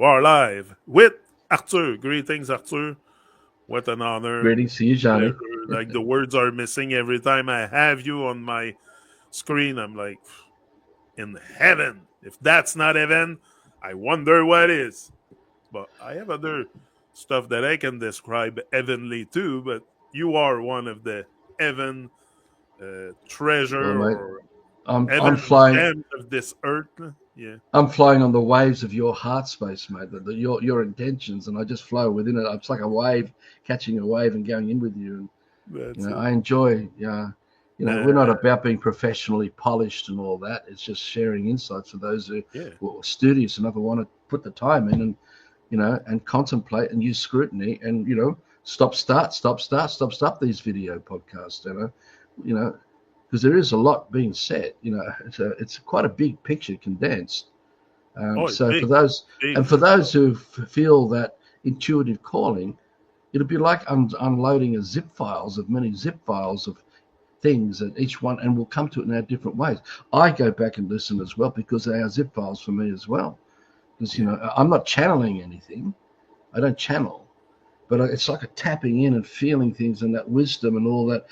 You are live with Arthur. Greetings, Arthur. What an honor. Greetings to you, Johnny. Like the words are missing every time I have you on my screen. I'm like, in heaven. If that's not heaven, I wonder what is. But I have other stuff that I can describe heavenly too. But you are one of the heaven Well, treasure mate, or I'm heaven flying. gem of this earth. Yeah. I'm flying on the waves of your heart space, mate. Your intentions, and I just flow within it. It's like a wave, catching a wave and going in with you. And That's it. I enjoy. Yeah, we're not about being professionally polished and all that. It's just sharing insights for those who Yeah. are studious enough and want to put the time in and and contemplate and use scrutiny and stop these video podcasts. Because there is a lot being said. It's quite a big picture condensed. Oh, it's So big. for those Big. and for those who feel that intuitive calling, it'll be like unloading a zip files of many zip files of things, and each one, and we'll come to it in our different ways. I go back and listen as well because they are zip files for me as well. Because I'm not channeling anything. I don't channel, but it's like a tapping in and feeling things and that wisdom and all that,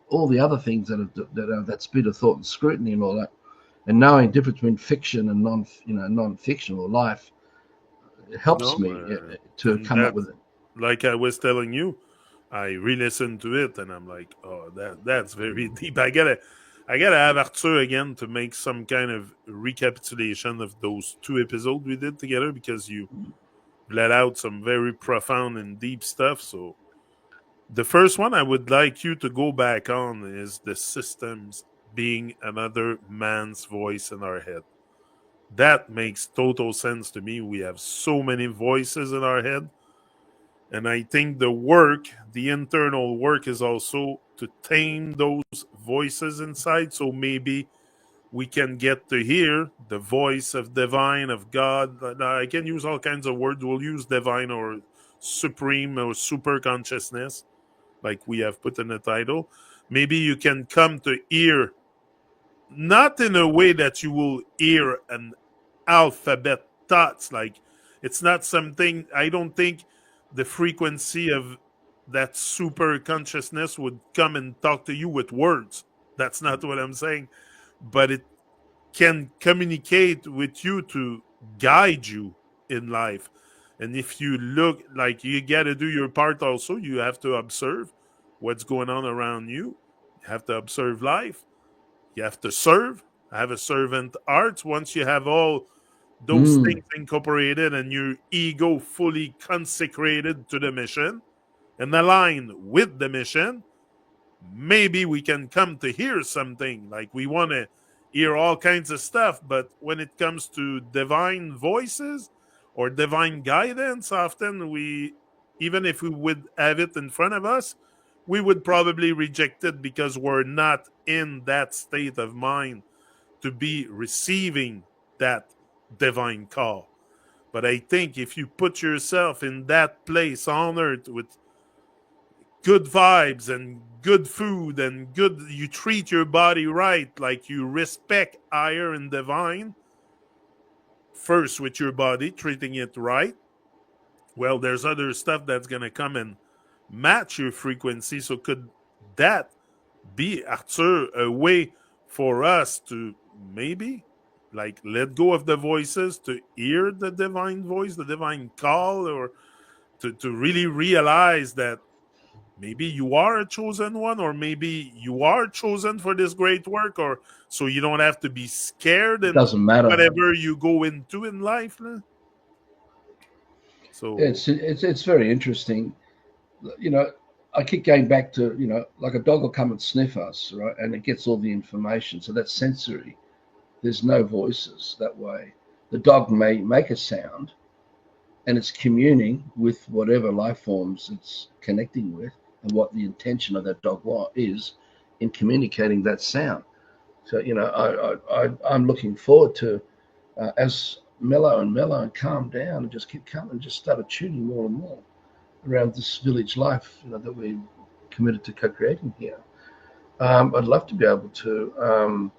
all the other things that are that speed of thought and scrutiny and all that, and knowing the difference between fiction and non-fiction or life. It helps No, me to and come up with it. like I was telling you, I re-listened to it, and I'm like, oh, that's very deep. I gotta have Arthur again to make some kind of recapitulation of those 2 episodes we did together because you let out some very profound and deep stuff. So the first one I would like you to go back on is the systems being another man's voice in our head. That makes total sense to me. We have so many voices in our head. And I think the internal work is also to tame those voices inside. So maybe we can get to hear the voice of divine, of God. I can use all kinds of words. We'll use divine or supreme or super consciousness, like we have put in the title. Maybe you can come to hear, not in a way that you will hear an alphabet thoughts. Like it's not something, I don't think the frequency of that super consciousness would come and talk to you with words. That's not what I'm saying. But it can communicate with you to guide you in life. And if you look, like, you got to do your part also, you have to observe what's going on around you. You have to observe life. You have to serve, have a servant heart. Once you have all those Mm. things incorporated and your ego fully consecrated to the mission and aligned with the mission, maybe we can come to hear something. Like we want to hear all kinds of stuff, but when it comes to divine voices or divine guidance, often even if we would have it in front of us, we would probably reject it because we're not in that state of mind to be receiving that divine call. But I think if you put yourself in that place on earth with good vibes and good food and good, you treat your body right, like you respect higher and divine, first with your body, treating it right, well, there's other stuff that's going to come and match your frequency. So could that be, Arthur, a way for us to maybe like let go of the voices to hear the divine voice, the divine call, or to really realize that maybe you are a chosen one, or maybe you are chosen for this great work, or so you don't have to be scared It in doesn't matter. whatever you go into in life. So It's very interesting. You know, I keep going back to like a dog will come and sniff us, right, and it gets all the information. So that's sensory. There's no voices that way. The dog may make a sound, and it's communing with whatever life forms it's connecting with, and what the intention of that dog is in communicating that sound. So I'm looking forward to as mellow and calm down and just keep coming, just started tuning more and more around this village life that we committed to co-creating here. I'd love to be able to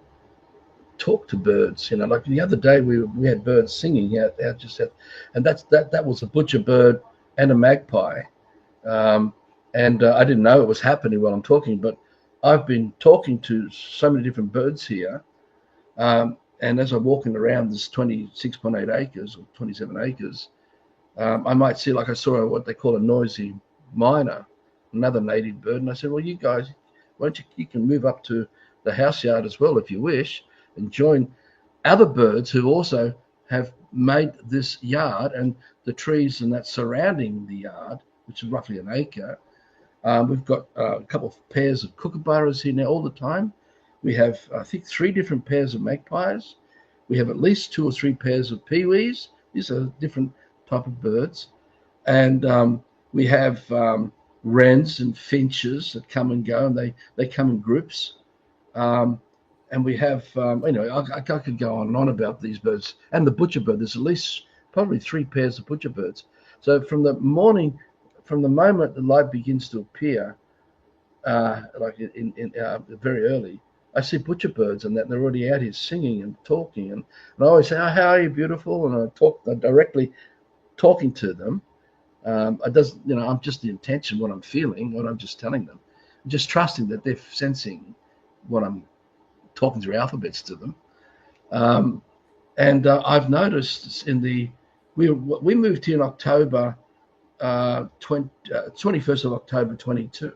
talk to birds. Like the other day we had birds singing out just out, and that was a butcher bird and a magpie. Um, and I didn't know it was happening while I'm talking, but I've been talking to so many different birds here. And as I'm walking around this 26.8 acres or 27 acres, I might see, like I saw what they call a noisy miner, another native bird. And I said, well, you guys, won't you can move up to the house yard as well if you wish and join other birds who also have made this yard and the trees and that surrounding the yard, which is roughly an acre. We've got a couple of pairs of kookaburras here now all the time. We have, I think, 3 different pairs of magpies. We have at least 2 or 3 pairs of peewees. These are different type of birds. And we have wrens and finches that come and go, and they come in groups. Um, and we have, I could go on and on about these birds. And the butcher bird, there's at least probably 3 pairs of butcher birds. So from the moment the light begins to appear, like very early, I see butcher birds and that they're already out here singing and talking. And I always say, oh, how are you, beautiful? And I'm directly talking to them. I doesn't, I'm just the intention, what I'm feeling, what I'm just telling them. I'm just trusting that they're sensing what I'm talking through alphabets to them. And I've noticed we moved here in October, 21st of October 22.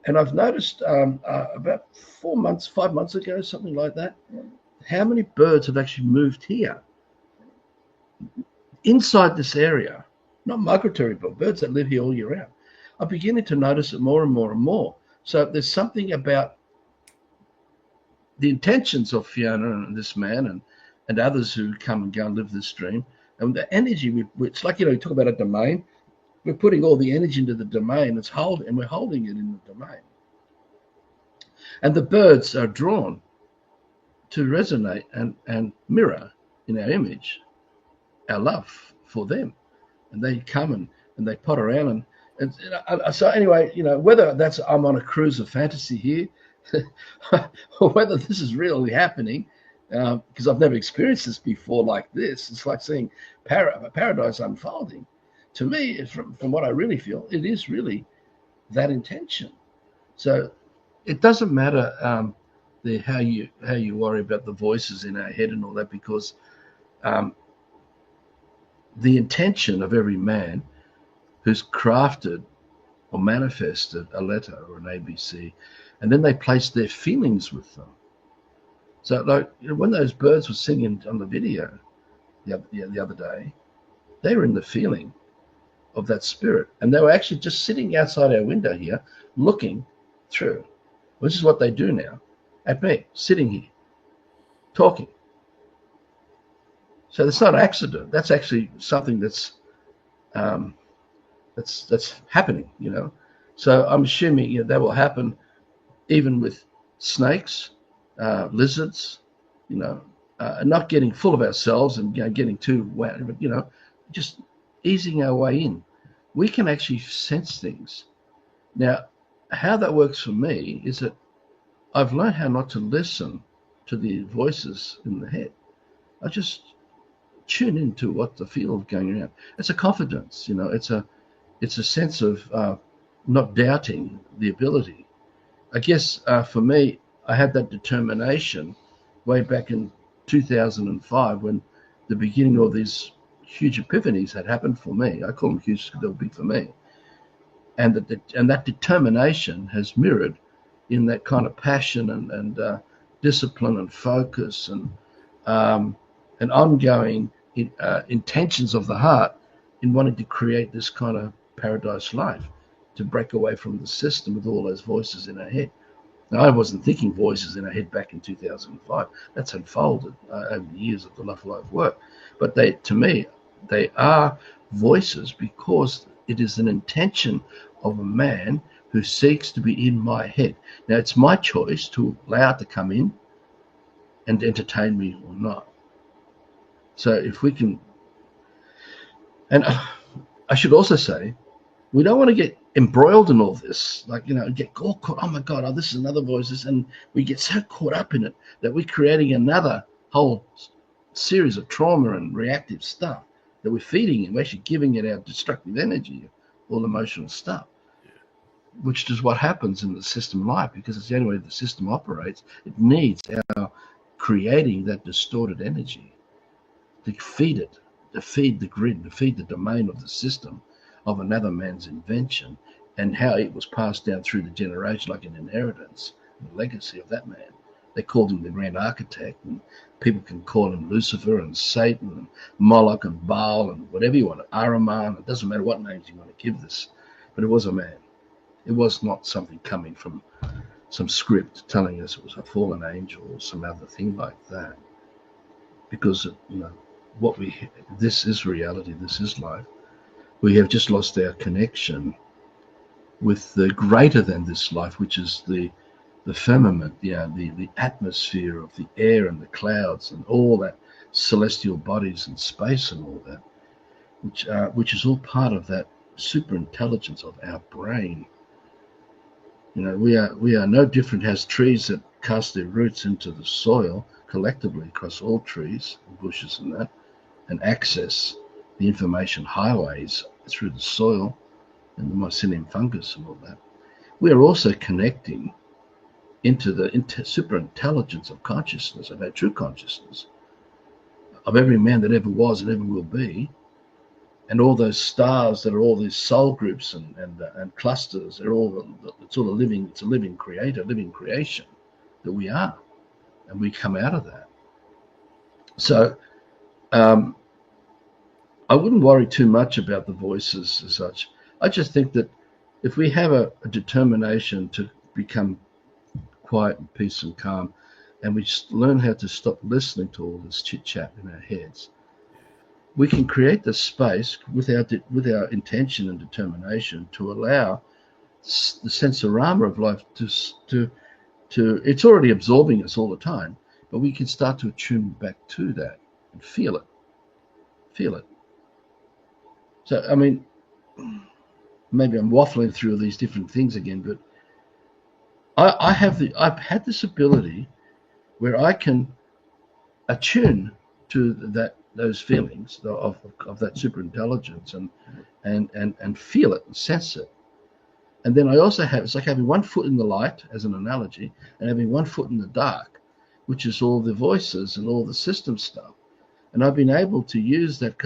And I've noticed about 5 months ago, something like that, how many birds have actually moved here inside this area. Not migratory, but birds that live here all year round. I'm beginning to notice it more and more and more. So there's something about the intentions of Fiona and this man and others who come and go and live this dream. And the energy, it's like, you talk about a domain. We're putting all the energy into the domain. And we're holding it in the domain. And the birds are drawn to resonate and mirror in our image our love for them. And they come and they pot around so anyway, whether that's I'm on a cruise of fantasy here, or whether this is really happening, because I've never experienced this before like this. It's like seeing paradise unfolding. To me, from what I really feel, it is really that intention. So it doesn't matter how you worry about the voices in our head and all that, because the intention of every man who's crafted or manifested a letter or an ABC, and then they place their feelings with them. So, like, when those birds were singing on the video the other day, they were in the feeling of that spirit, and they were actually just sitting outside our window here, looking through. This is what they do now, at me, sitting here, talking. So that's not an accident. That's actually something that's happening, So I'm assuming that will happen even with snakes, lizards, not getting full of ourselves and getting too wet, but just easing our way in. We can actually sense things. Now, how that works for me is that I've learned how not to listen to the voices in the head. I just tune into what the feel of going around. It's a confidence, it's a sense of not doubting the ability. I guess for me, I had that determination way back in 2005 when the beginning of these huge epiphanies had happened for me. I call them huge because they were big for me. And that determination has mirrored in that kind of passion and discipline and focus and ongoing intentions of the heart in wanting to create this kind of paradise life, to break away from the system with all those voices in our head. Now, I wasn't thinking voices in our head back in 2005. That's unfolded over the years of the Love Life work. But to me, they are voices because it is an intention of a man who seeks to be in my head. Now, it's my choice to allow it to come in and entertain me or not. So if we can, and I should also say we don't want to get embroiled in all this, like, get all caught. Oh my God, this is another voice, and we get so caught up in it that we're creating another whole series of trauma and reactive stuff that we're feeding it. We're actually giving it our destructive energy, all emotional stuff, which is what happens in the system life, because it's the only way the system operates. It needs our creating that distorted energy to feed it, to feed the grid, to feed the domain of the system of another man's invention, and how it was passed down through the generation like an inheritance, the legacy of that man. They called him the Grand Architect, and people can call him Lucifer and Satan and Moloch and Baal and whatever you want, Ahriman. It doesn't matter what names you want to give this, but it was a man. It was not something coming from some script telling us it was a fallen angel or some other thing like that. Because, this is reality, this is life. We have just lost our connection with the greater than this life, which is the firmament, the atmosphere of the air and the clouds and all that, celestial bodies and space and all that, which is all part of that super intelligence of our brain. We are no different as trees that cast their roots into the soil collectively across all trees and bushes and that, and access the information highways through the soil and the mycelium fungus and all that. We are also connecting into the super intelligence of consciousness, of our true consciousness, of every man that ever was and ever will be, and all those stars that are all these soul groups and clusters. It's a living creator, living creation that we are, and we come out of that. So I wouldn't worry too much about the voices as such. I just think that if we have a determination to become quiet and peace and calm, and we just learn how to stop listening to all this chit chat in our heads, we can create the space with our intention and determination to allow the sensorama of life to it's already absorbing us all the time, but we can start to attune back to that and feel it. So, I mean, maybe I'm waffling through these different things again, but I've had this ability where I can attune to those feelings of that super intelligence and feel it and sense it. And then I also it's like having one foot in the light, as an analogy, and having one foot in the dark, which is all the voices and all the system stuff. And I've been able to use that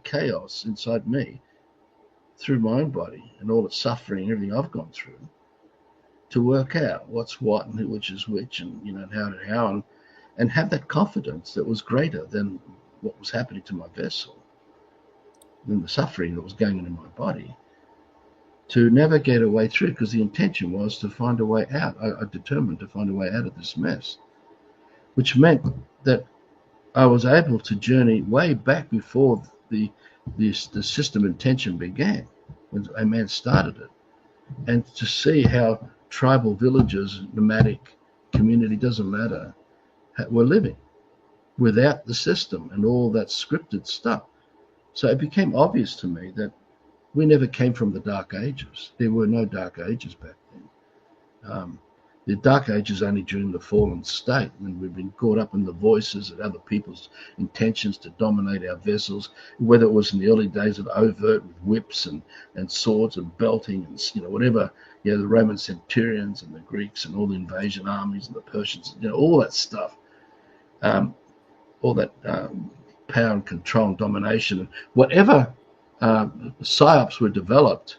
chaos inside me through my own body and all its suffering, everything I've gone through, to work out what's what and which is which, and how, and have that confidence that was greater than what was happening to my vessel, than the suffering that was going on in my body, to navigate a way through, because the intention was to find a way out. I determined to find a way out of this mess, which meant that I was able to journey way back before the system intention began, when a man started it, and to see how tribal villages, nomadic community, doesn't matter, were living without the system and all that scripted stuff. So it became obvious to me that we never came from the Dark Ages. There were no Dark Ages back then. The Dark Ages only during the fallen state, when we've been caught up in the voices of other people's intentions to dominate our vessels, whether it was in the early days of overt with whips and swords and belting and whatever, the Roman centurions and the Greeks and all the invasion armies and the Persians, all that stuff, all that power and control and domination, and whatever psyops were developed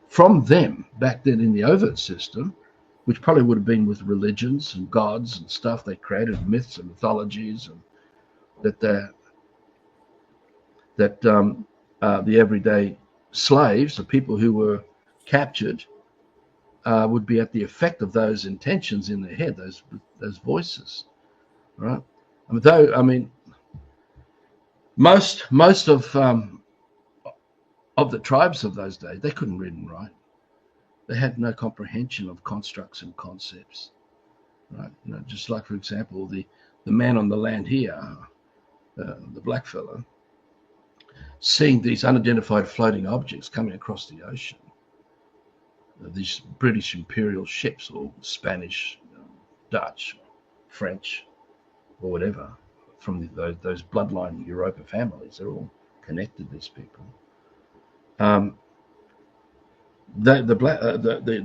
from them back then in the overt system, which probably would have been with religions and gods and stuff they created, myths and mythologies, and that the everyday slaves, the people who were captured, would be at the effect of those intentions in their head, those voices, right? Most of the tribes of those days, they couldn't read and write. They had no comprehension of constructs and concepts, right? Just like, for example, the man on the land here, the black fella, seeing these unidentified floating objects coming across the ocean, these British imperial ships or Spanish, Dutch, French, or whatever, from those bloodline Europa families. They're all connected, these people. The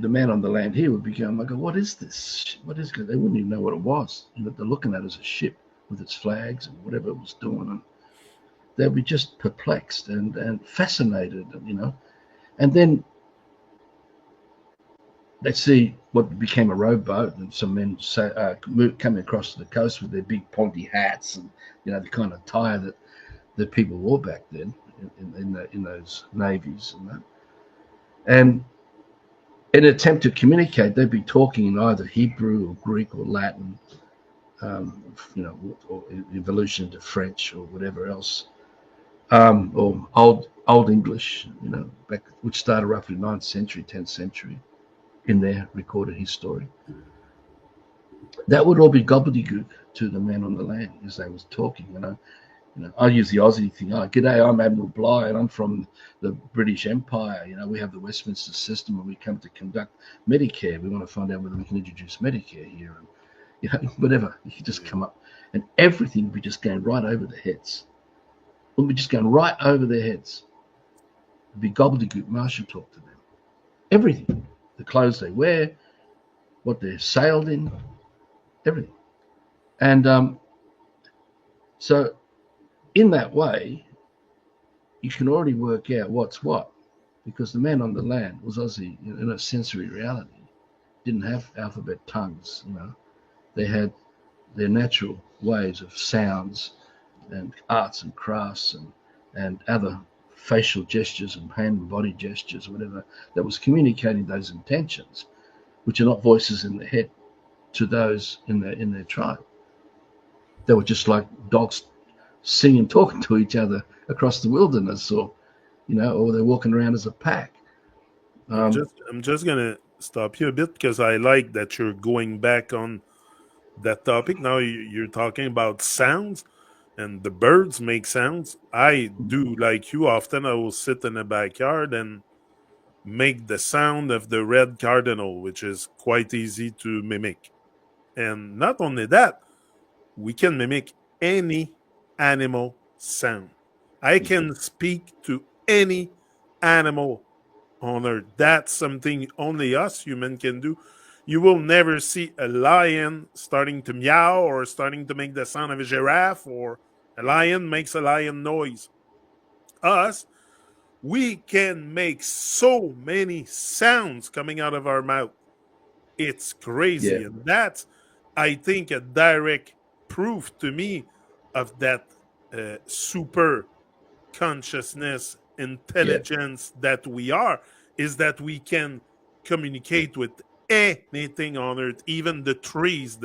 man on the land here would be going, like, what is this? What is it? They wouldn't even know what it was. They're looking at it as a ship with its flags and whatever it was doing. And they'd be just perplexed and fascinated, And then they see what became a rowboat, and some men coming across to the coast with their big pointy hats and the kind of attire that people wore back then in those navies and that. And in an attempt to communicate, they'd be talking in either Hebrew or Greek or Latin, or evolution into French or whatever else, or old English, back, which started roughly 9th century, 10th century, in their recorded history. That would all be gobbledygook to the man on the land as they was talking. I use the Aussie thing. Oh, g'day, I'm Admiral Bligh, and I'm from the British Empire. We have the Westminster system, and we come to conduct Medicare. We want to find out whether we can introduce Medicare here, and whatever. You could just come up, and everything would be just going right over their heads. It would be just going right over their heads. It'd be gobbledygook martial talk to them. Everything, the clothes they wear, what they're sailed in, everything, and so. In that way, you can already work out what's what, because the man on the land was Aussie in a sensory reality, didn't have alphabet tongues. They had their natural ways of sounds and arts and crafts and other facial gestures and hand and body gestures, whatever, that was communicating those intentions, which are not voices in the head to those in their tribe. They were just like dogs singing, talking to each other across the wilderness, or they're walking around as a pack. I'm just gonna stop you a bit because I like that you're going back on that topic. Now you're talking about sounds, and the birds make sounds. I do like you. Often I will sit in the backyard and make the sound of the red cardinal, which is quite easy to mimic. And not only that, we can mimic any animal sound. I can speak to any animal on earth. That's something only us human can do. You will never see a lion starting to meow or starting to make the sound of a giraffe, or a lion makes a lion noise. Us, we can make so many sounds coming out of our mouth. It's Yeah, crazy. And that's, I think, a direct proof to me of that super consciousness, yeah, intelligence that we are, is that we can communicate with anything on earth, even the trees.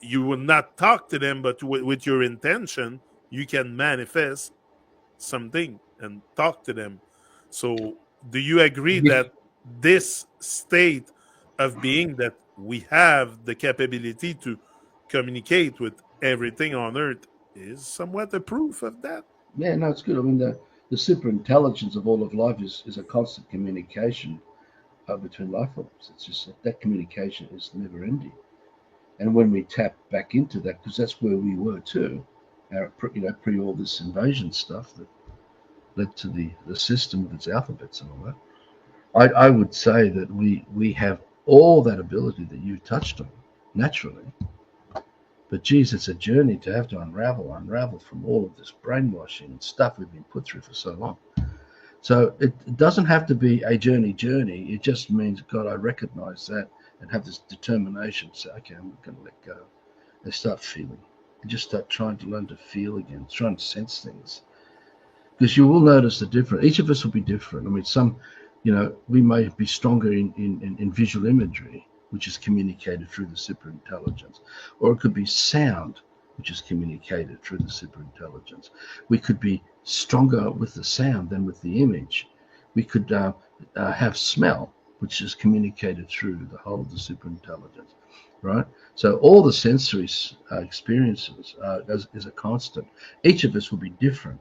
You will not talk to them, but with your intention, you can manifest something and talk to them. So, do you agree that this state of being, that we have the capability to communicate with everything on earth, is somewhat a proof of that? yeah. No, it's good. I mean, the super intelligence of all of life is a constant communication between life forms. It's just that communication is never ending. And when we tap back into that, because that's where we were too, pre all this invasion stuff that led to the system with its alphabets and all that. I would say that we have all that ability that you touched on naturally. But geez, it's a journey to have to unravel from all of this brainwashing and stuff we've been put through for so long. So it doesn't have to be a journey. It just means, God, I recognize that and have this determination to say, okay, I'm going to let go and start feeling. And just start trying to learn to feel again, trying to sense things. Because you will notice the difference. Each of us will be different. I mean, we may be stronger in visual imagery, which is communicated through the superintelligence, or it could be sound, which is communicated through the superintelligence. We could be stronger with the sound than with the image. We could have smell, which is communicated through the whole of the superintelligence, right? So all the sensory experiences is a constant. Each of us will be different.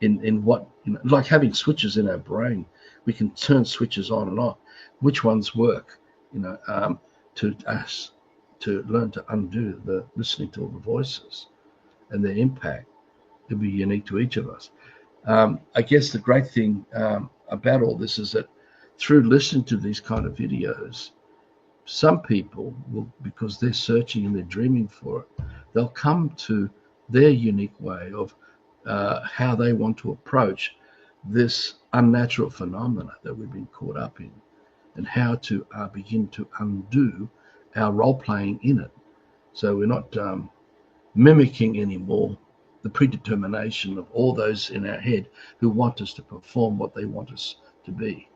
in what, like having switches in our brain. We can turn switches on and off. Which ones work? To us to learn to undo the listening to all the voices and their impact. It'll be unique to each of us. I guess the great thing about all this is that through listening to these kind of videos, some people will, because they're searching and they're dreaming for it, they'll come to their unique way of how they want to approach this unnatural phenomena that we've been caught up in, and how to begin to undo our role playing in it. So we're not mimicking anymore the predetermination of all those in our head who want us to perform what they want us to be.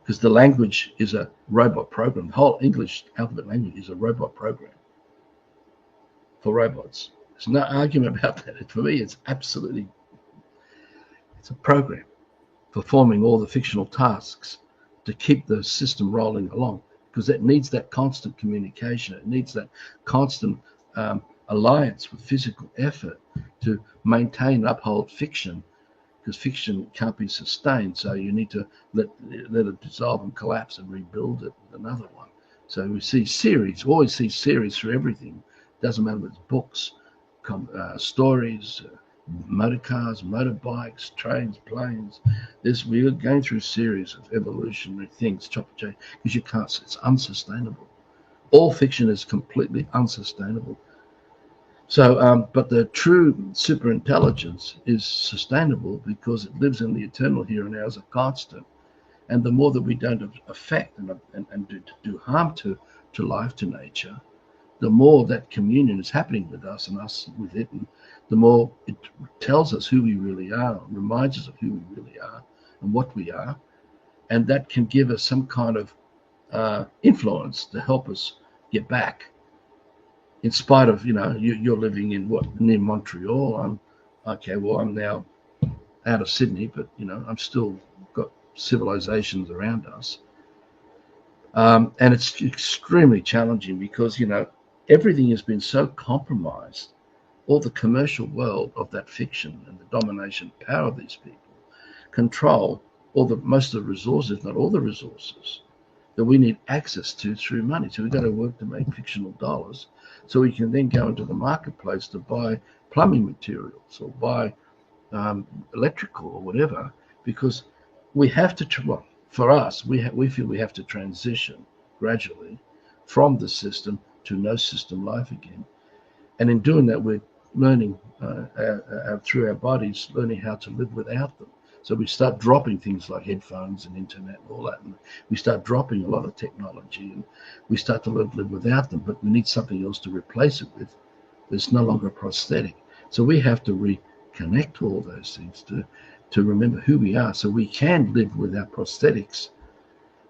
Because the language is a robot program. The whole English alphabet language is a robot program for robots. There's no argument about that. For me, it's absolutely, it's a program performing all the fictional tasks to keep the system rolling along, because it needs that constant communication. It needs that constant alliance with physical effort to maintain and uphold fiction, because fiction can't be sustained. So you need to let it dissolve and collapse and rebuild it with another one. So we see series, always see series through everything. Doesn't matter if it's books, stories, motor cars, motorbikes, trains, planes. We're going through series of evolutionary things, chop change, because you can't. It's unsustainable. All fiction is completely unsustainable. So, but the true superintelligence is sustainable because it lives in the eternal here and now as a constant. And the more that we don't affect and do harm to life, to nature, the more that communion is happening with us and us with it, and the more it tells us who we really are, reminds us of who we really are and what we are, and that can give us some kind of influence to help us get back. In spite of, you're living in near Montreal. I'm now out of Sydney, but I'm still got civilizations around us. And it's extremely challenging because, everything has been so compromised. All the commercial world of that fiction and the domination power of these people control most of the resources, if not all the resources, that we need access to through money. So we've got to work to make fictional dollars so we can then go into the marketplace to buy plumbing materials or buy electrical or whatever, because we have to, well, for us, we feel we have to transition gradually from the system to no system life again. And in doing that, we're learning through our bodies, learning how to live without them. So we start dropping things like headphones and internet and all that. And we start dropping a lot of technology, and we start to live without them. But we need something else to replace it with. It's no longer a prosthetic. So we have to reconnect to all those things to remember who we are, so we can live without prosthetics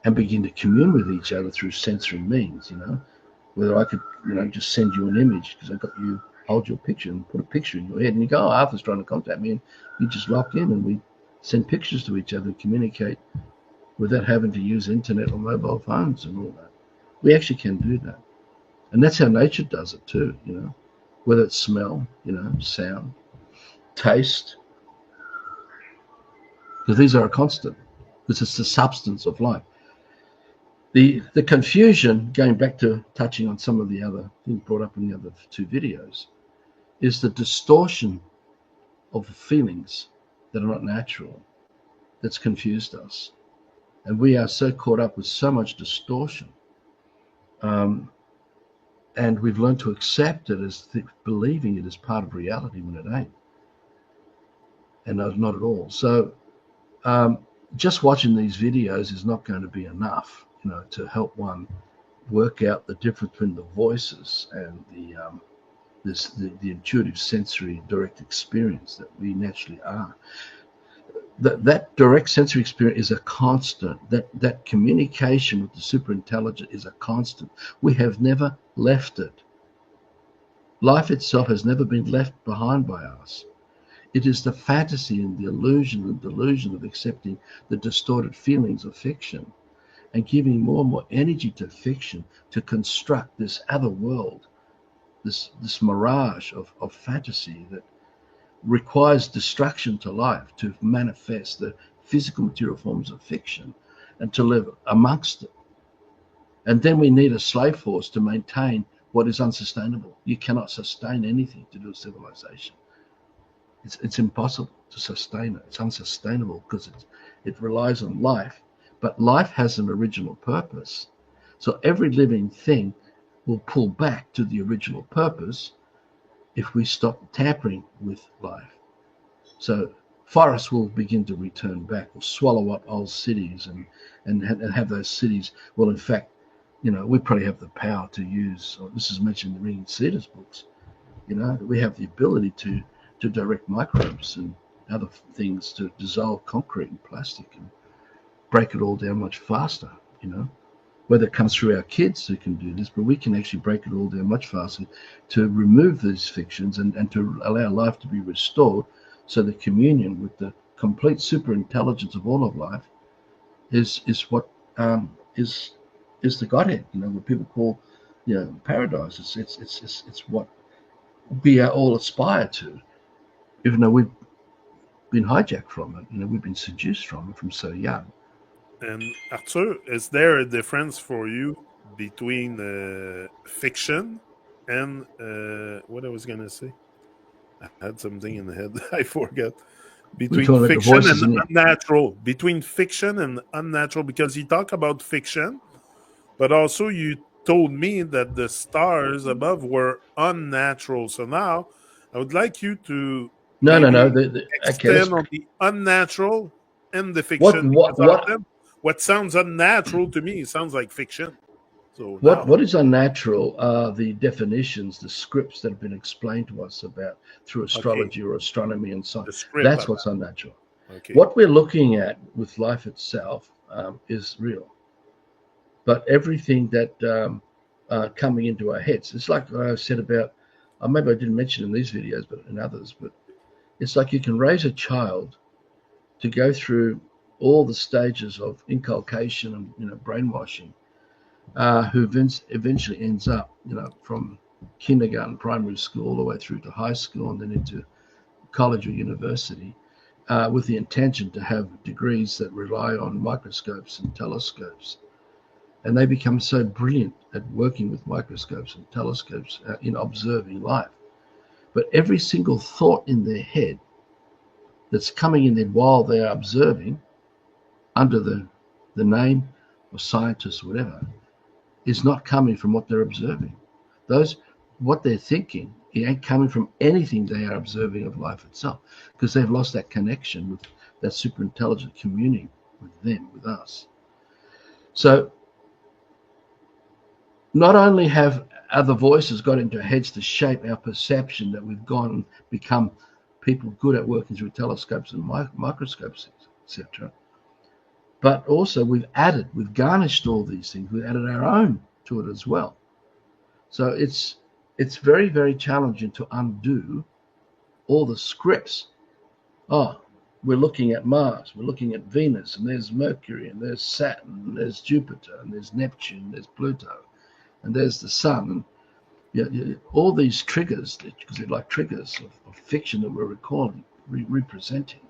and begin to commune with each other through sensory means. Whether I could, just send you an image because I got you, hold your picture and put a picture in your head, and you go, oh, Arthur's trying to contact me, and you just lock in and we send pictures to each other and communicate without having to use internet or mobile phones and all that. We actually can do that. And that's how nature does it too, whether it's smell, sound, taste, because these are a constant, because it's the substance of life. The confusion, going back to touching on some of the other things brought up in the other two videos, is the distortion of feelings that are not natural that's confused us. And we are so caught up with so much distortion. And we've learned to accept it as believing it is part of reality when it ain't. And not at all. So just watching these videos is not going to be enough, to help one work out the difference between the voices and the intuitive sensory direct experience that we naturally are. That direct sensory experience is a constant. That communication with the superintelligent is a constant. We have never left it. Life itself has never been left behind by us. It is the fantasy and the illusion and delusion of accepting the distorted feelings of fiction and giving more and more energy to fiction to construct this other world, this mirage of fantasy that requires destruction to life to manifest the physical material forms of fiction and to live amongst it. And then we need a slave force to maintain what is unsustainable. You cannot sustain anything to do with civilization. It's impossible to sustain it. It's unsustainable because it relies on life. But life has an original purpose. So every living thing will pull back to the original purpose if we stop tampering with life. So forests will begin to return back, will swallow up old cities and have those cities. Well, in fact, we probably have the power to use, this is mentioned in the Ringing Cedars books, we have the ability to direct microbes and other things to dissolve concrete and plastic and break it all down much faster, whether it comes through our kids who can do this, but we can actually break it all down much faster to remove these fictions and to allow life to be restored, so the communion with the complete super intelligence of all of life is what is the Godhead, what people call paradise. It's what we are all aspire to, even though we've been hijacked from it, we've been seduced from it from so young. And Arthur, is there a difference for you between fiction and what I was gonna say? I had something in the head. I forgot. We're Between talking about the fiction and voices in it. unnatural. Between fiction and unnatural, because you talk about fiction, but also you told me that the stars above were unnatural. So now I would like you to No. maybe Okay, let's. extend on the unnatural and the What fiction, because what what often what sounds unnatural to me sounds like fiction. So what now what is unnatural are the definitions, the scripts that have been explained to us about through okay, astrology or astronomy and so on. the script That's of what's unnatural. that. Okay. What we're looking at with life itself is real, but everything that coming into our heads, it's like I said about. Maybe I didn't mention in these videos, but in others. But it's like you can raise a child to go through all the stages of inculcation and brainwashing, who eventually ends up, from kindergarten, primary school, all the way through to high school and then into college or university, with the intention to have degrees that rely on microscopes and telescopes. And they become so brilliant at working with microscopes and telescopes in observing life. But every single thought in their head that's coming in there while they're observing, under the name of scientists, whatever, is not coming from what they're observing. What they're thinking, it ain't coming from anything they are observing of life itself, because they've lost that connection with that super intelligent communing with them, with us. So not only have other voices got into our heads to shape our perception that we've gone and become people good at working through telescopes and microscopes, etc., but also we've garnished all these things. We've added our own to it as well. So it's very, very challenging to undo all the scripts. Oh, we're looking at Mars, we're looking at Venus, and there's Mercury, and there's Saturn, and there's Jupiter, and there's Neptune, and there's Pluto, and there's the Sun. And all these triggers, because they're like triggers of fiction that we're recalling, representing,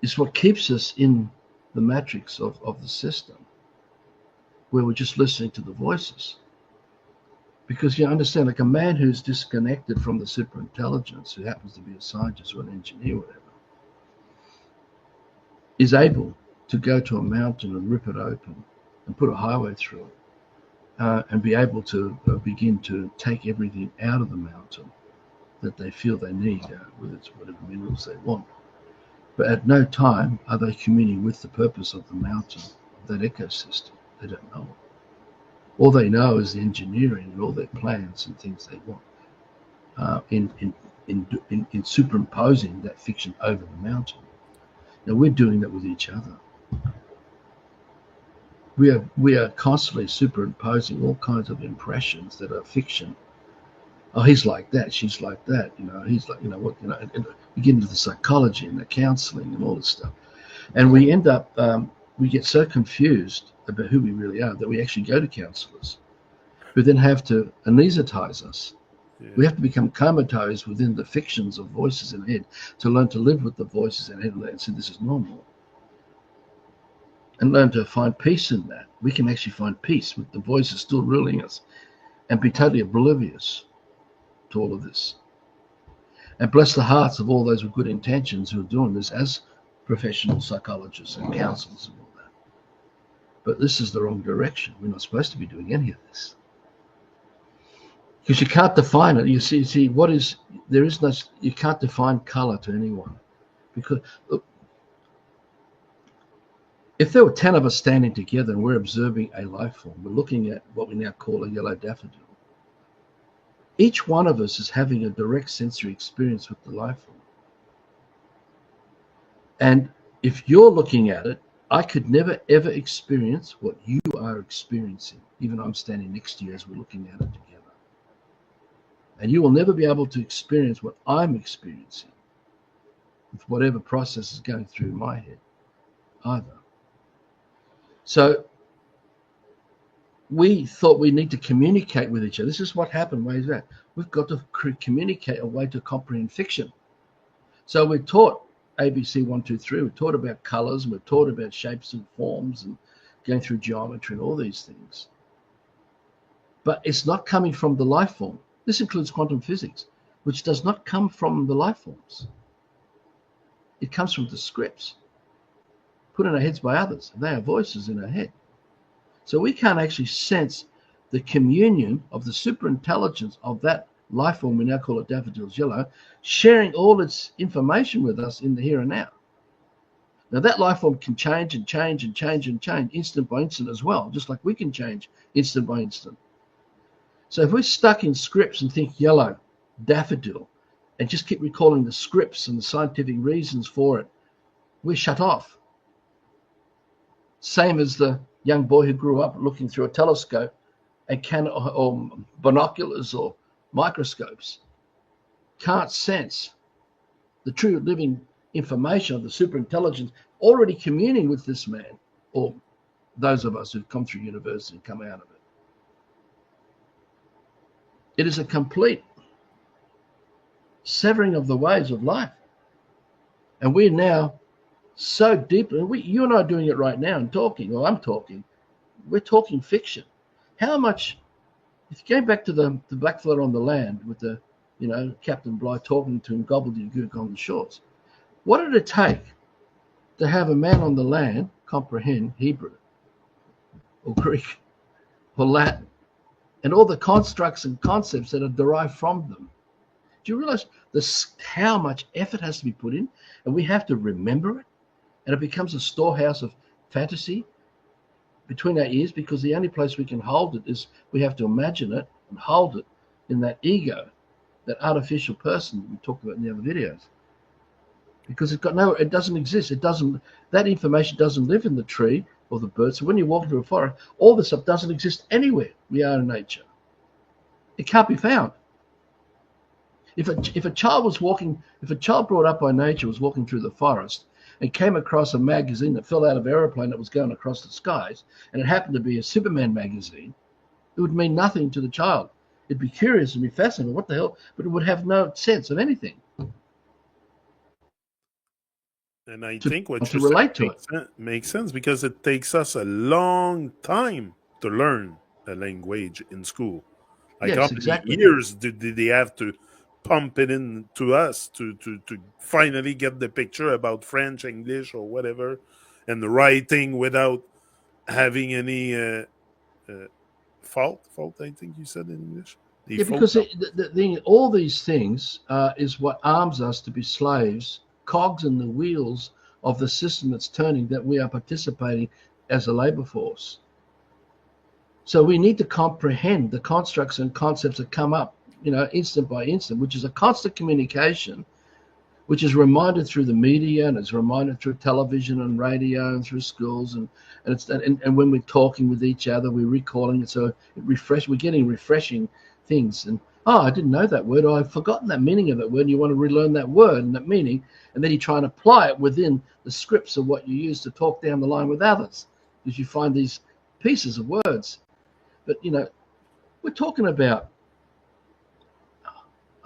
is what keeps us in the matrix of the system, where we're just listening to the voices. Because you understand, like a man who's disconnected from the superintelligence, who happens to be a scientist or an engineer, or whatever, is able to go to a mountain and rip it open and put a highway through it, and be able to begin to take everything out of the mountain that they feel they need, with its whatever minerals they want. But at no time are they communing with the purpose of the mountain, of that ecosystem. They don't know it. All they know is the engineering and all their plans and things they want, in superimposing that fiction over the mountain. Now we're doing that with each other. We are constantly superimposing all kinds of impressions that are fiction. Oh, he's like that, she's like that, he's like, what, and we get into the psychology and the counseling and all this stuff. And we end up, we get so confused about who we really are that we actually go to counselors who then have to anesthetize us Yeah. We have to become comatose within the fictions of voices in the head to learn to live with the voices in the head and say this is normal. And learn to find peace in that. We can actually find peace with the voices still ruling us and be totally oblivious to all of this. And bless the hearts of all those with good intentions who are doing this as professional psychologists and counselors and all that. But this is the wrong direction. We're not supposed to be doing any of this. Because you can't define it. You see, what is, there is no, you can't define color to anyone. Because look, if there were 10 of us standing together and we're observing a life form, we're looking at what we now call a yellow daffodil. Each one of us is having a direct sensory experience with the life form. And if you're looking at it, I could never ever experience what you are experiencing, even though I'm standing next to you as we're looking at it together. And you will never be able to experience what I'm experiencing with whatever process is going through my head either. So we thought we need to communicate with each other. This is what happened way back. We've got to communicate a way to comprehend fiction. So we're taught ABC 1, 2, 3. We're taught about colors, and we're taught about shapes and forms and going through geometry and all these things. But it's not coming from the life form. This includes quantum physics, which does not come from the life forms. It comes from the scripts put in our heads by others. They are voices in our head. So we can't actually sense the communion of the superintelligence of that life form, we now call it daffodil's yellow, sharing all its information with us in the here and now. Now that life form can change and change and change and change instant by instant as well, just like we can change instant by instant. So if we're stuck in scripts and think yellow, daffodil, and just keep recalling the scripts and the scientific reasons for it, we're shut off. Same as the young boy who grew up looking through a telescope and or binoculars or microscopes, can't sense the true living information of the superintelligence already communing with this man, or those of us who've come through university and come out of it. It is a complete severing of the waves of life. And we're now so deeply, you and I are doing it right now and talking, or I'm talking, we're talking fiction. How much, if you go back to the blackfellow on the land with the, Captain Bligh talking to him gobbledygook on the shores, what did it take to have a man on the land comprehend Hebrew or Greek or Latin and all the constructs and concepts that are derived from them? Do you realize how much effort has to be put in, and we have to remember it, and it becomes a storehouse of fantasy between our ears, because the only place we can hold it is we have to imagine it and hold it in that ego, that artificial person we talked about in the other videos, because it doesn't exist. That information doesn't live in the tree or the bird. So when you walk into a forest, all this stuff doesn't exist anywhere we are in nature. It can't be found. If a child brought up by nature was walking through the forest and came across a magazine that fell out of an aeroplane that was going across the skies, and it happened to be a Superman magazine, it would mean nothing to the child. It'd be curious and be fascinated, what the hell, but it would have no sense of anything. And I think what to you relate said to makes sense, because it takes us a long time to learn a language in school. Like, how Yes, many exactly. years did they have to pump it into us to finally get the picture about French, English, or whatever, and the writing without having any fault? Fault, I think you said in English. Yeah, Default. because all these things is what arms us to be slaves, cogs in the wheels of the system that's turning, that we are participating as a labor force. So we need to comprehend the constructs and concepts that come up, instant by instant, which is a constant communication, which is reminded through the media, and it's reminded through television and radio and through schools, and when we're talking with each other, we're recalling it. So we're getting refreshing things. And I didn't know that word, or I've forgotten that meaning of that word, and you want to relearn that word and that meaning, and then you try and apply it within the scripts of what you use to talk down the line with others, because you find these pieces of words. But we're talking about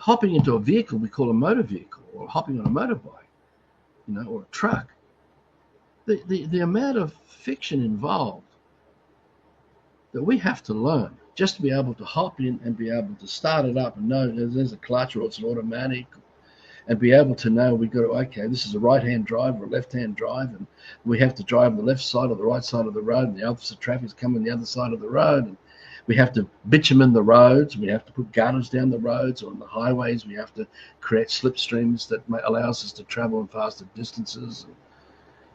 hopping into a vehicle we call a motor vehicle, or hopping on a motorbike, or a truck. The amount of fiction involved that we have to learn just to be able to hop in and be able to start it up and know there's a clutch or it's an automatic, and be able to know we've got to, okay, this is a right-hand drive or a left-hand drive, and we have to drive on the left side or the right side of the road, and the opposite traffic is coming the other side of the road, and we have to bitumen the roads, we have to put gutters down the roads, or on the highways we have to create slipstreams that allows us to travel in faster distances.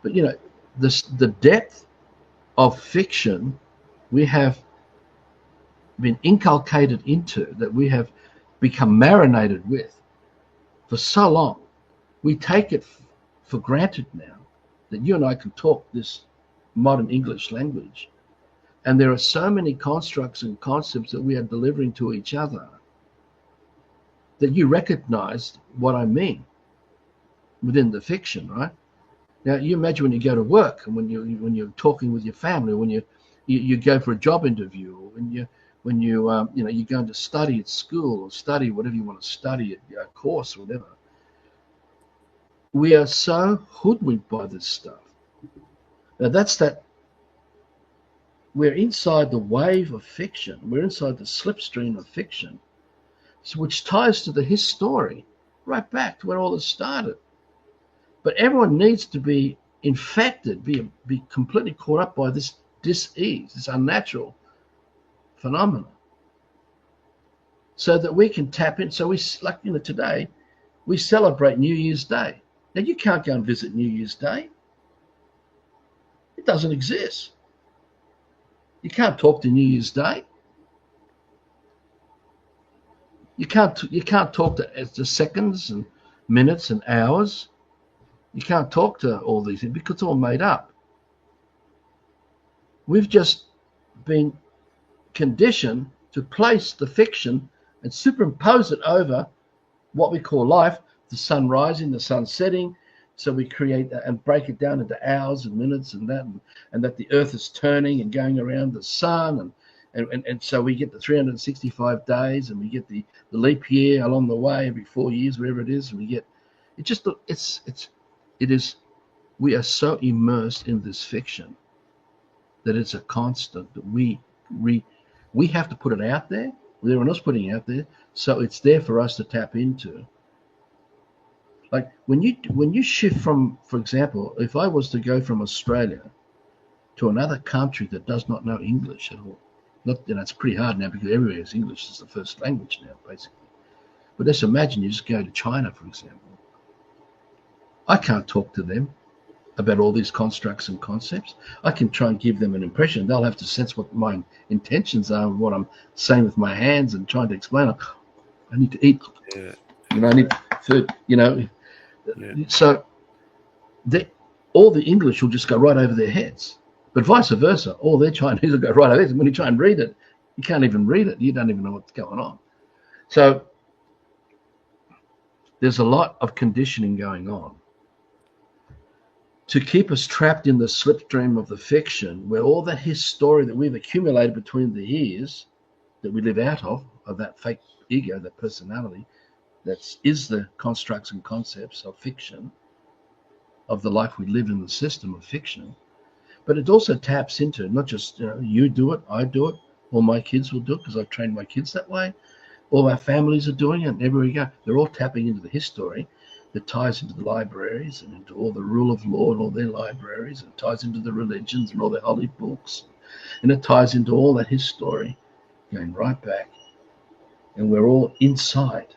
But the depth of fiction we have been inculcated into, that we have become marinated with for so long, we take it for granted now that you and I can talk this modern English language, and there are so many constructs and concepts that we are delivering to each other that you recognize what I mean within the fiction, right? Now, you imagine when you go to work, and when you're talking with your family, when you go for a job interview, or when you're going to study at school, or study whatever you want to study at your course or whatever. We are so hoodwinked by this stuff. Now we're inside the wave of fiction. We're inside the slipstream of fiction, which ties to the his story right back to where all this started. But everyone needs to be infected, be completely caught up by this dis-ease, this unnatural phenomenon, so that we can tap in. So today, we celebrate New Year's Day. Now, you can't go and visit New Year's Day. It doesn't exist. You can't talk to New Year's Day. You can't talk to seconds and minutes and hours. You can't talk to all these things because it's all made up. We've just been conditioned to place the fiction and superimpose it over what we call life, the sun rising, the sun setting. So we create that and break it down into hours and minutes and that the earth is turning and going around the sun, and so we get the 365 days, and we get the leap year along the way every 4 years, wherever it is, and we get we are so immersed in this fiction that it's a constant that we have to put it out there. Everyone else putting it out there, so it's there for us to tap into. Like when you shift from, for example, if I was to go from Australia to another country that does not know English at all, it's pretty hard now because everywhere is English is the first language now, basically. But let's imagine you just go to China, for example. I can't talk to them about all these constructs and concepts. I can try and give them an impression. They'll have to sense what my intentions are, what I'm saying with my hands, and trying to explain. I need to eat. Yeah. I need food. Yeah. So all the English will just go right over their heads, but vice versa. All their Chinese will go right over their heads. When you try and read it, you can't even read it. You don't even know what's going on. So there's a lot of conditioning going on to keep us trapped in the slipstream of the fiction, where all the his story that we've accumulated between the years that we live out of that fake ego, that personality, is the constructs and concepts of fiction, of the life we live in the system of fiction. But it also taps into not just you do it, I do it, all my kids will do it because I've trained my kids that way. All our families are doing it, and everywhere we go, they're all tapping into the history that ties into the libraries and into all the rule of law and all their libraries, and ties into the religions and all their holy books, and it ties into all that his story going right back. And we're all inside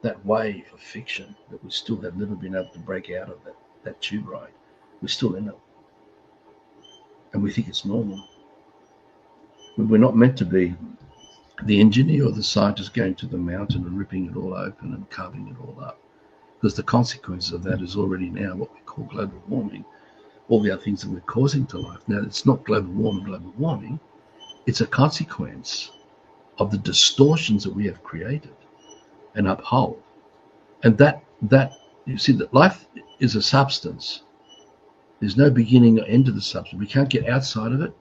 that wave of fiction that we still have never been able to break out of, that tube ride. We're still in it. And we think it's normal. We're not meant to be the engineer or the scientist going to the mountain and ripping it all open and carving it all up. Because the consequence of that is already now what we call global warming, all the other things that we're causing to life. Now, it's not global warming. It's a consequence of the distortions that we have created and uphold. And that you see, that life is a substance. There's no beginning or end to the substance. We can't get outside of it.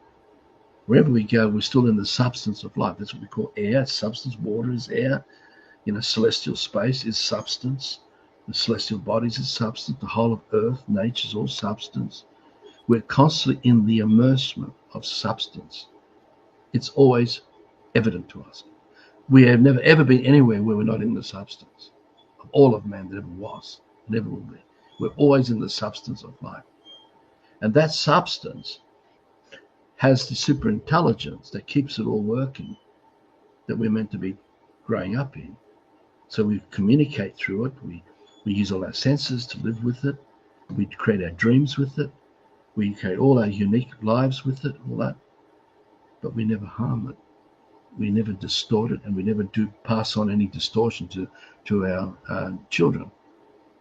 Wherever we go, we're still in the substance of life. That's what we call air, substance. Water is air. Celestial space is substance. The celestial bodies is substance. The whole of Earth, nature is all substance. We're constantly in the immersement of substance. It's always evident to us. We have never ever been anywhere where we're not in the substance of all of man that ever was, never will be. We're always in the substance of life. And that substance has the super intelligence that keeps it all working that we're meant to be growing up in. So we communicate through it. We use all our senses to live with it. We create our dreams with it. We create all our unique lives with it, all that. But we never harm it. We never distort it, and we never do pass on any distortion to our children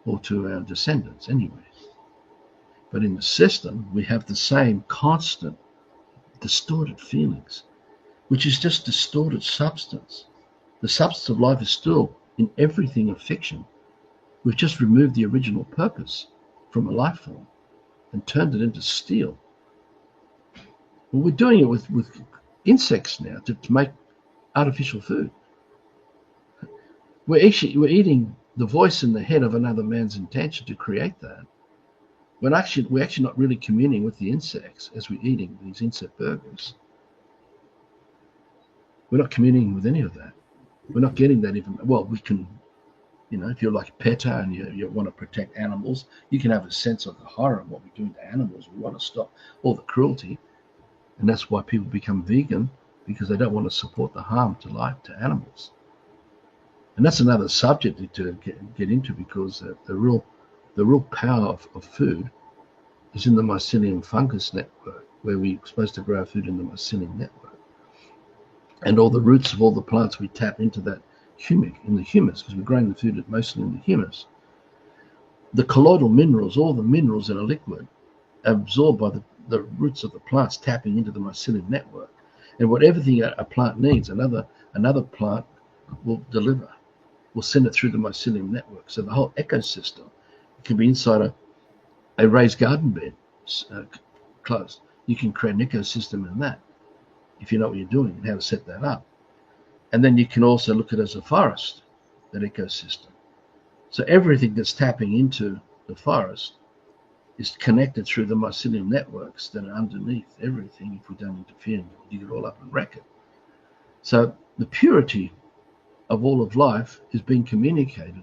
or to our descendants anyway. But in the system, we have the same constant distorted feelings, which is just distorted substance. The substance of life is still in everything of fiction. We've just removed the original purpose from a life form and turned it into steel. Well, we're doing it with insects now to make artificial food. We're eating the voice in the head of another man's intention to create that. We're actually not really communing with the insects as we're eating these insect burgers. We're not communing with any of that. We're not getting that even. Well, we can, if you're like a PETA and you want to protect animals, you can have a sense of the horror of what we're doing to animals. We want to stop all the cruelty. And that's why people become vegan, because they don't want to support the harm to life, to animals. And that's another subject to get into, because the real power of food is in the mycelium fungus network, where we're supposed to grow food in the mycelium network. And all the roots of all the plants, we tap into that humic, in the humus, because we're growing the food mostly in the humus. The colloidal minerals, all the minerals in a liquid, are absorbed by the roots of the plants tapping into the mycelium network. And whatever a plant needs, another plant will deliver, will send it through the mycelium network. So the whole ecosystem can be inside a raised garden bed closed. You can create an ecosystem in that if you know what you're doing and how to set that up. And then you can also look at it as a forest, that ecosystem. So everything that's tapping into the forest is connected through the mycelium networks that are underneath everything if we don't interfere and dig it all up and wreck it. So the purity of all of life is being communicated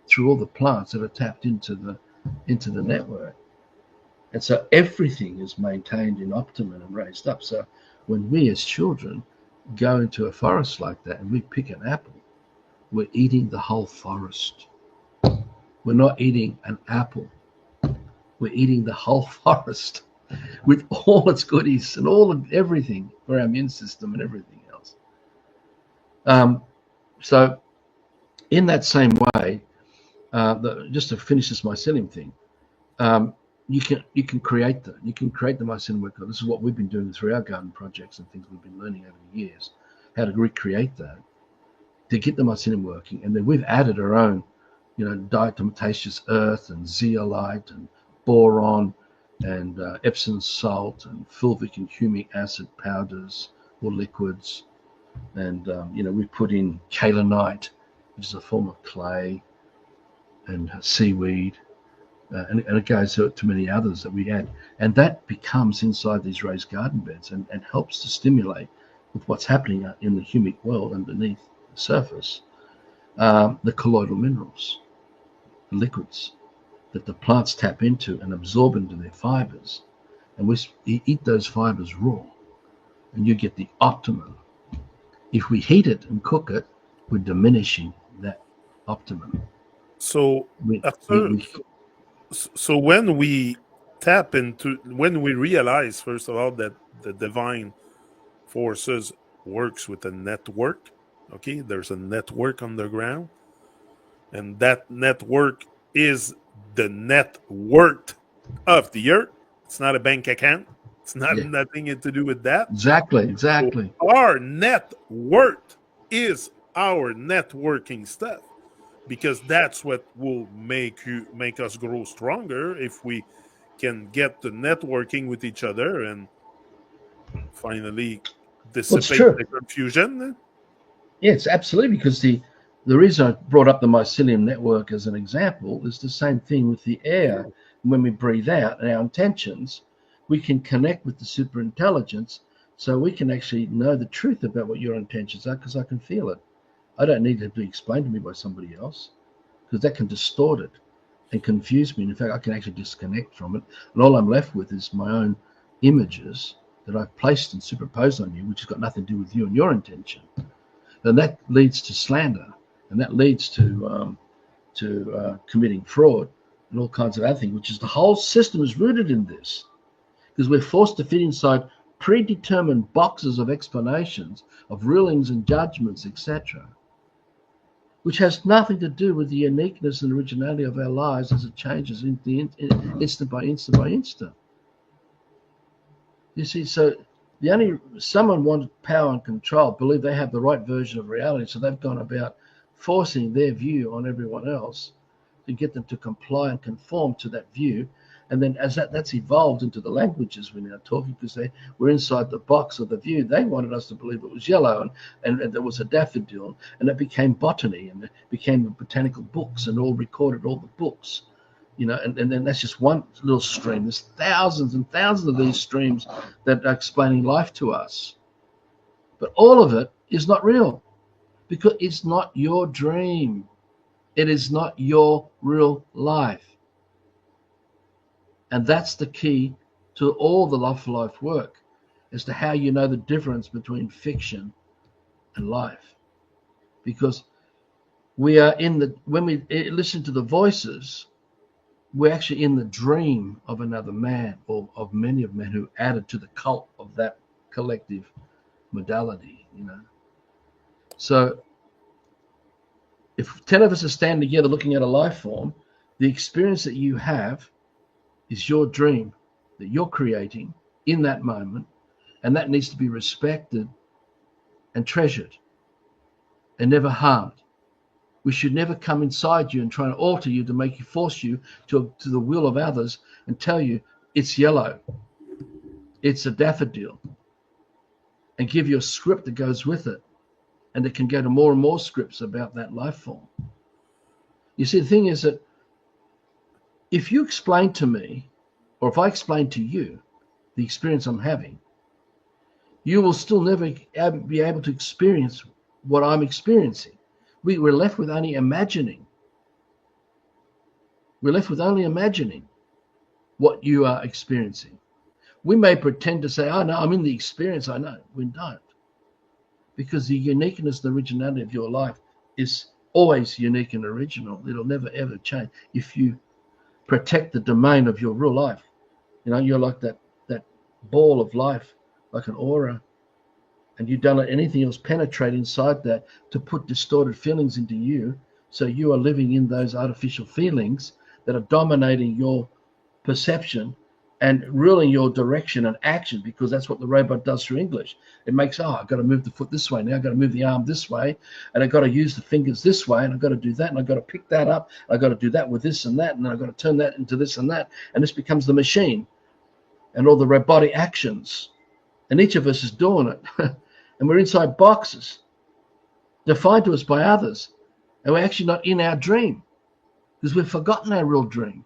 through all the plants that are tapped into the network. And so everything is maintained in optimum and raised up. So when we as children go into a forest like that and we pick an apple, we're eating the whole forest. We're not eating an apple. We're eating the whole forest with all its goodies and everything for our immune system and everything else. So in that same way, just to finish this mycelium thing, you can create that. You can create the mycelium work. This is what we've been doing through our garden projects and things we've been learning over the years, how to recreate that, to get the mycelium working. And then we've added our own, diatomaceous earth and zeolite and boron and Epsom salt and fulvic and humic acid powders or liquids. And, we put in kaolinite, which is a form of clay, and seaweed. And it goes to many others that we add. And that becomes inside these raised garden beds and helps to stimulate with what's happening in the humic world underneath the surface, the colloidal minerals, the liquids that the plants tap into and absorb into their fibers. And we eat those fibers raw, and you get the optimum. If we heat it and cook it, we're diminishing that optimum. So So when we when we realize, first of all, that the divine forces works with a network, okay, there's a network on the ground, and that network is the net worth of the earth. It's not a bank account. It's not nothing to do with that. Exactly. So our net worth is our networking stuff, because that's what will make us grow stronger if we can get the networking with each other and finally dissipate the confusion. Yeah, it's absolutely, because The reason I brought up the mycelium network as an example is the same thing with the air. When we breathe out and our intentions, we can connect with the superintelligence, so we can actually know the truth about what your intentions are, because I can feel it. I don't need it to be explained to me by somebody else, because that can distort it and confuse me. And in fact, I can actually disconnect from it, and all I'm left with is my own images that I've placed and superposed on you, which has got nothing to do with you and your intention. And that leads to slander, and that leads to committing fraud and all kinds of other things, which is the whole system is rooted in this, because we're forced to fit inside predetermined boxes of explanations, of rulings and judgments, etc., which has nothing to do with the uniqueness and originality of our lives as it changes instant by instant by instant. You see, so someone wanted power and control, believe they have the right version of reality, so they've gone about forcing their view on everyone else to get them to comply and conform to that view. And then as that's evolved into the languages we're now talking, because we're inside the box of the view, they wanted us to believe it was yellow and there was a daffodil, and it became botany, and it became botanical books, and all recorded all the books. And then that's just one little stream. There's thousands and thousands of these streams that are explaining life to us. But all of it is not real, because it's not your dream. It is not your real life. And that's the key to all the Love for Life work, as to how you know the difference between fiction and life. Because we are when we listen to the voices, we're actually in the dream of another man, or of many of men who added to the cult of that collective modality, So if 10 of us are standing together looking at a life form, the experience that you have is your dream that you're creating in that moment, and that needs to be respected and treasured and never harmed. We should never come inside you and try to alter you, to make you, force you to the will of others and tell you it's yellow, it's a daffodil, and give you a script that goes with it, and it can go to more and more scripts about that life form. You see, the thing is that if you explain to me, or if I explain to you the experience I'm having, you will still never be able to experience what I'm experiencing. We're left with only imagining. We're left with only imagining what you are experiencing. We may pretend to say, oh, no, I'm in the experience. I know. We don't. Because the uniqueness, the originality of your life is always unique and original. It'll never, ever change if you protect the domain of your real life. You're like that ball of life, like an aura, and you don't let anything else penetrate inside that to put distorted feelings into you. So you are living in those artificial feelings that are dominating your perception and ruling your direction and action, because that's what the robot does through English. It makes, I've got to move the foot this way now, I've got to move the arm this way, and I've got to use the fingers this way, and I've got to do that, and I've got to pick that up, I've got to do that with this and that, and then I've got to turn that into this and that, and this becomes the machine and all the robotic actions. And each of us is doing it. And we're inside boxes defined to us by others, and we're actually not in our dream, because we've forgotten our real dream.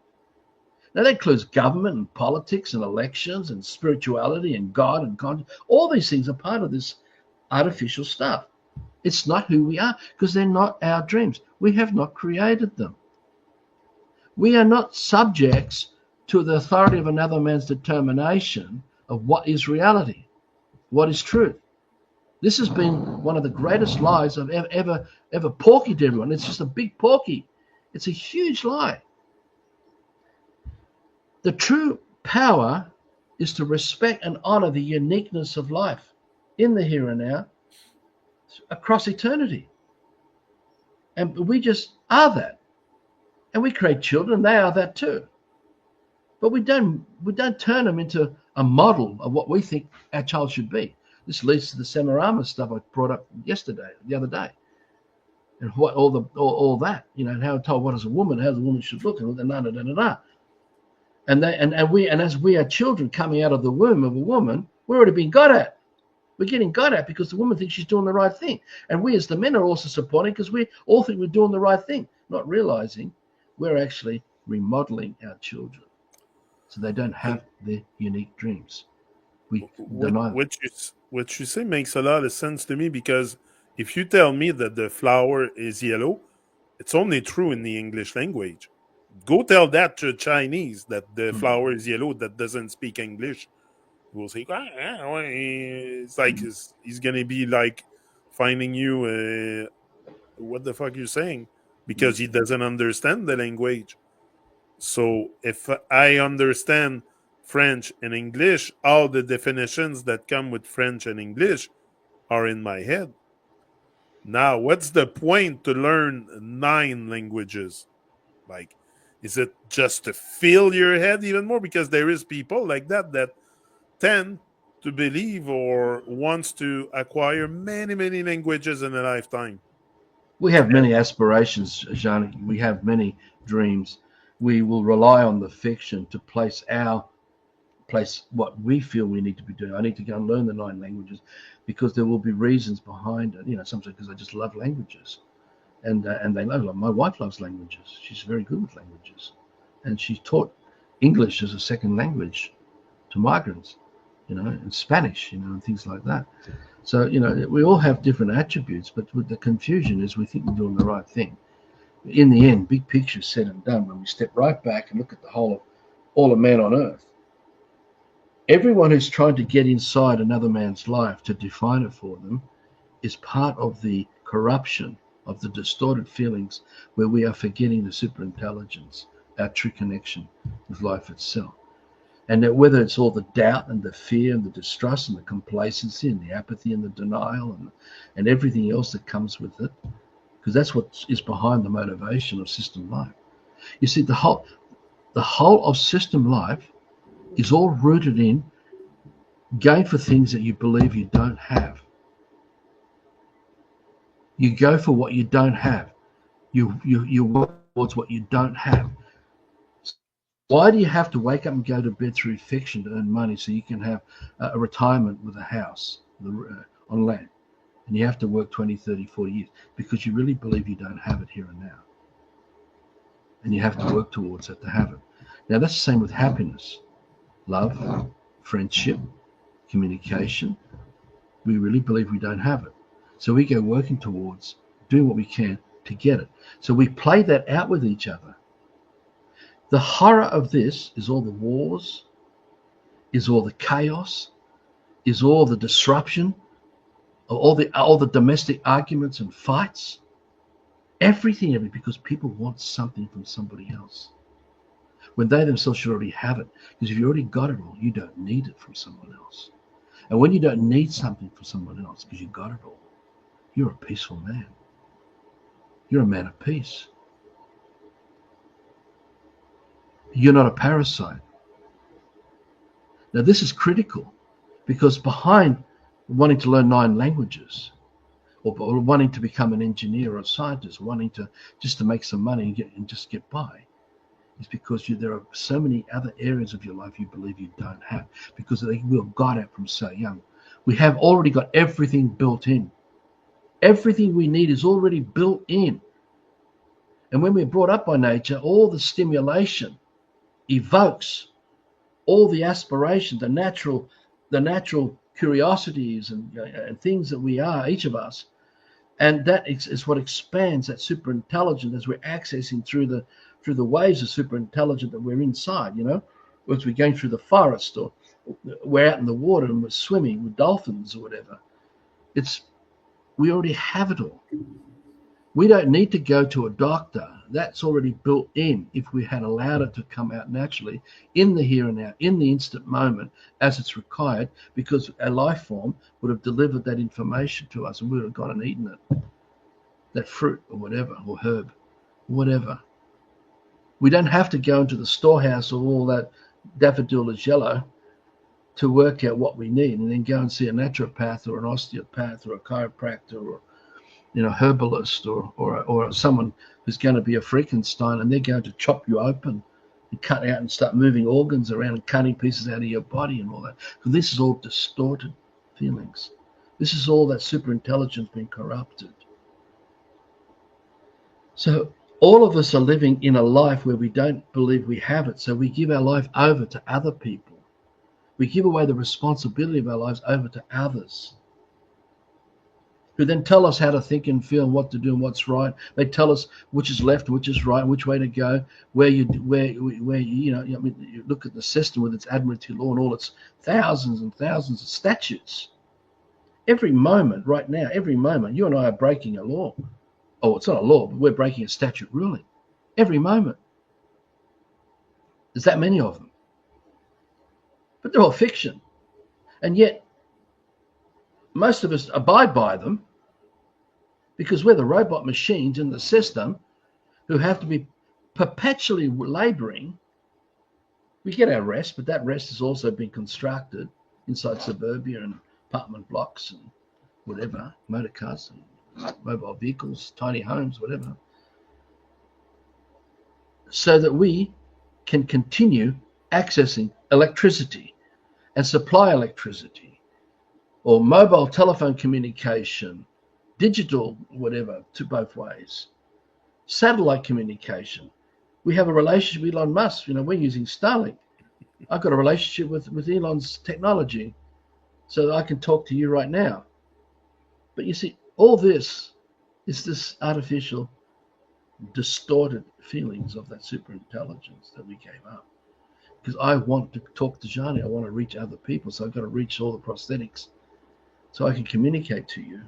Now, that includes government and politics and elections and spirituality and God and conscience. All these things are part of this artificial stuff. It's not who we are, because they're not our dreams. We have not created them. We are not subjects to the authority of another man's determination of what is reality, what is truth. This has been one of the greatest lies I've ever porkied everyone. It's just a big porky. It's a huge lie. The true power is to respect and honor the uniqueness of life in the here and now, across eternity. And we just are that. And we create children, and they are that too. But we don't turn them into a model of what we think our child should be. This leads to the Samarama stuff I brought up the other day. And what all that, and how told what is a woman, how the woman should look, and And as we are children coming out of the womb of a woman, we're already being got at. We're getting got at because the woman thinks she's doing the right thing. And we as the men are also supporting because we all think we're doing the right thing, not realizing we're actually remodeling our children so they don't And have their unique dreams. We what deny them. what you say makes a lot of sense to me, because if you tell me that the flower is yellow, it's only true in the English language. Go tell that to a Chinese that the Mm. flower is yellow that doesn't speak English. He will say, "Ah, ah, well, it's like he's gonna be like finding you. What the fuck you saying?" Because he doesn't understand the language. So if I understand French and English, all the definitions that come with French and English are in my head. Now, what's the point to learn 9 languages? Like, is it just to fill your head even more? Because there is people like that tend to believe or wants to acquire many, many languages in a lifetime. We have many aspirations, Jean. We have many dreams. We will rely on the fiction to place what we feel we need to be doing. I need to go and learn the 9 languages because there will be reasons behind it. Sometimes because I just love languages, and they love. My wife loves languages. She's very good with languages, and she taught English as a second language to migrants, and Spanish, and things like that. So we all have different attributes, but with the confusion is we think we're doing the right thing. In the end, big picture said and done. When we step right back and look at the whole of all of man on earth, everyone who's trying to get inside another man's life to define it for them is part of the corruption of the distorted feelings where we are forgetting the superintelligence, our true connection with life itself. And that whether it's all the doubt and the fear and the distrust and the complacency and the apathy and the denial and everything else that comes with it, because that's what is behind the motivation of system life. You see, the whole of system life is all rooted in going for things that you believe you don't have. You go for what you don't have. You work towards what you don't have. Why do you have to wake up and go to bed through fiction to earn money so you can have a retirement with a house on land? And you have to work 20, 30, 40 years because you really believe you don't have it here and now. And you have to work towards it to have it. Now, that's the same with happiness, love, friendship, communication. We really believe we don't have it. So we go working towards doing what we can to get it. So we play that out with each other. The horror of this is all the wars, is all the chaos, is all the disruption, all the domestic arguments and fights. Everything of it because people want something from somebody else when they themselves should already have it. Because if you already got it all, you don't need it from someone else. And when you don't need something from someone else because you got it all, you're a peaceful man. You're a man of peace. You're not a parasite. Now, this is critical because behind wanting to learn 9 languages or wanting to become an engineer or a scientist, wanting to just to make some money and just get by, is because there are so many other areas of your life you believe you don't have because we were got at from so young. We have already got everything built in. Everything we need is already built in. And when we're brought up by nature, all the stimulation evokes all the aspiration, the natural curiosities and things that we are, each of us. And that is what expands that superintelligence as we're accessing through the waves of superintelligence that we're inside, as we're going through the forest or we're out in the water and we're swimming with dolphins or whatever. We already have it all. We don't need to go to a doctor. That's already built in if we had allowed it to come out naturally in the here and now, in the instant moment as it's required, because a life form would have delivered that information to us and we would have gone and eaten it, that fruit or whatever, or herb, whatever. We don't have to go into the storehouse of all that daffodil is yellow to work out what we need and then go and see a naturopath or an osteopath or a chiropractor or herbalist or someone who's going to be a Frankenstein and they're going to chop you open and cut out and start moving organs around and cutting pieces out of your body and all that. Because this is all distorted feelings. This is all that super intelligence being corrupted. So all of us are living in a life where we don't believe we have it. So we give our life over to other people. We give away the responsibility of our lives over to others, who then tell us how to think and feel and what to do and what's right. They tell us which is left, which is right, which way to go, where you I mean, you look at the system with its admiralty law and all its thousands and thousands of statutes. Every moment, right now, every moment, you and I are breaking a law. Oh, it's not a law, but we're breaking a statute ruling. Every moment. There's that many of them. But they're all fiction. And yet, most of us abide by them because we're the robot machines in the system who have to be perpetually laboring. We get our rest, but that rest has also been constructed inside suburbia and apartment blocks and whatever, motor cars and mobile vehicles, tiny homes, whatever, so that we can continue accessing electricity and supply electricity or mobile telephone communication, digital, whatever, to both ways, satellite communication. We have a relationship with Elon Musk. We're using Starlink. I've got a relationship with Elon's technology so that I can talk to you right now. But you see, all this is this artificial, distorted feelings of that super intelligence that we gave up. Because I want to talk to Johnny. I want to reach other people. So I've got to reach all the prosthetics so I can communicate to you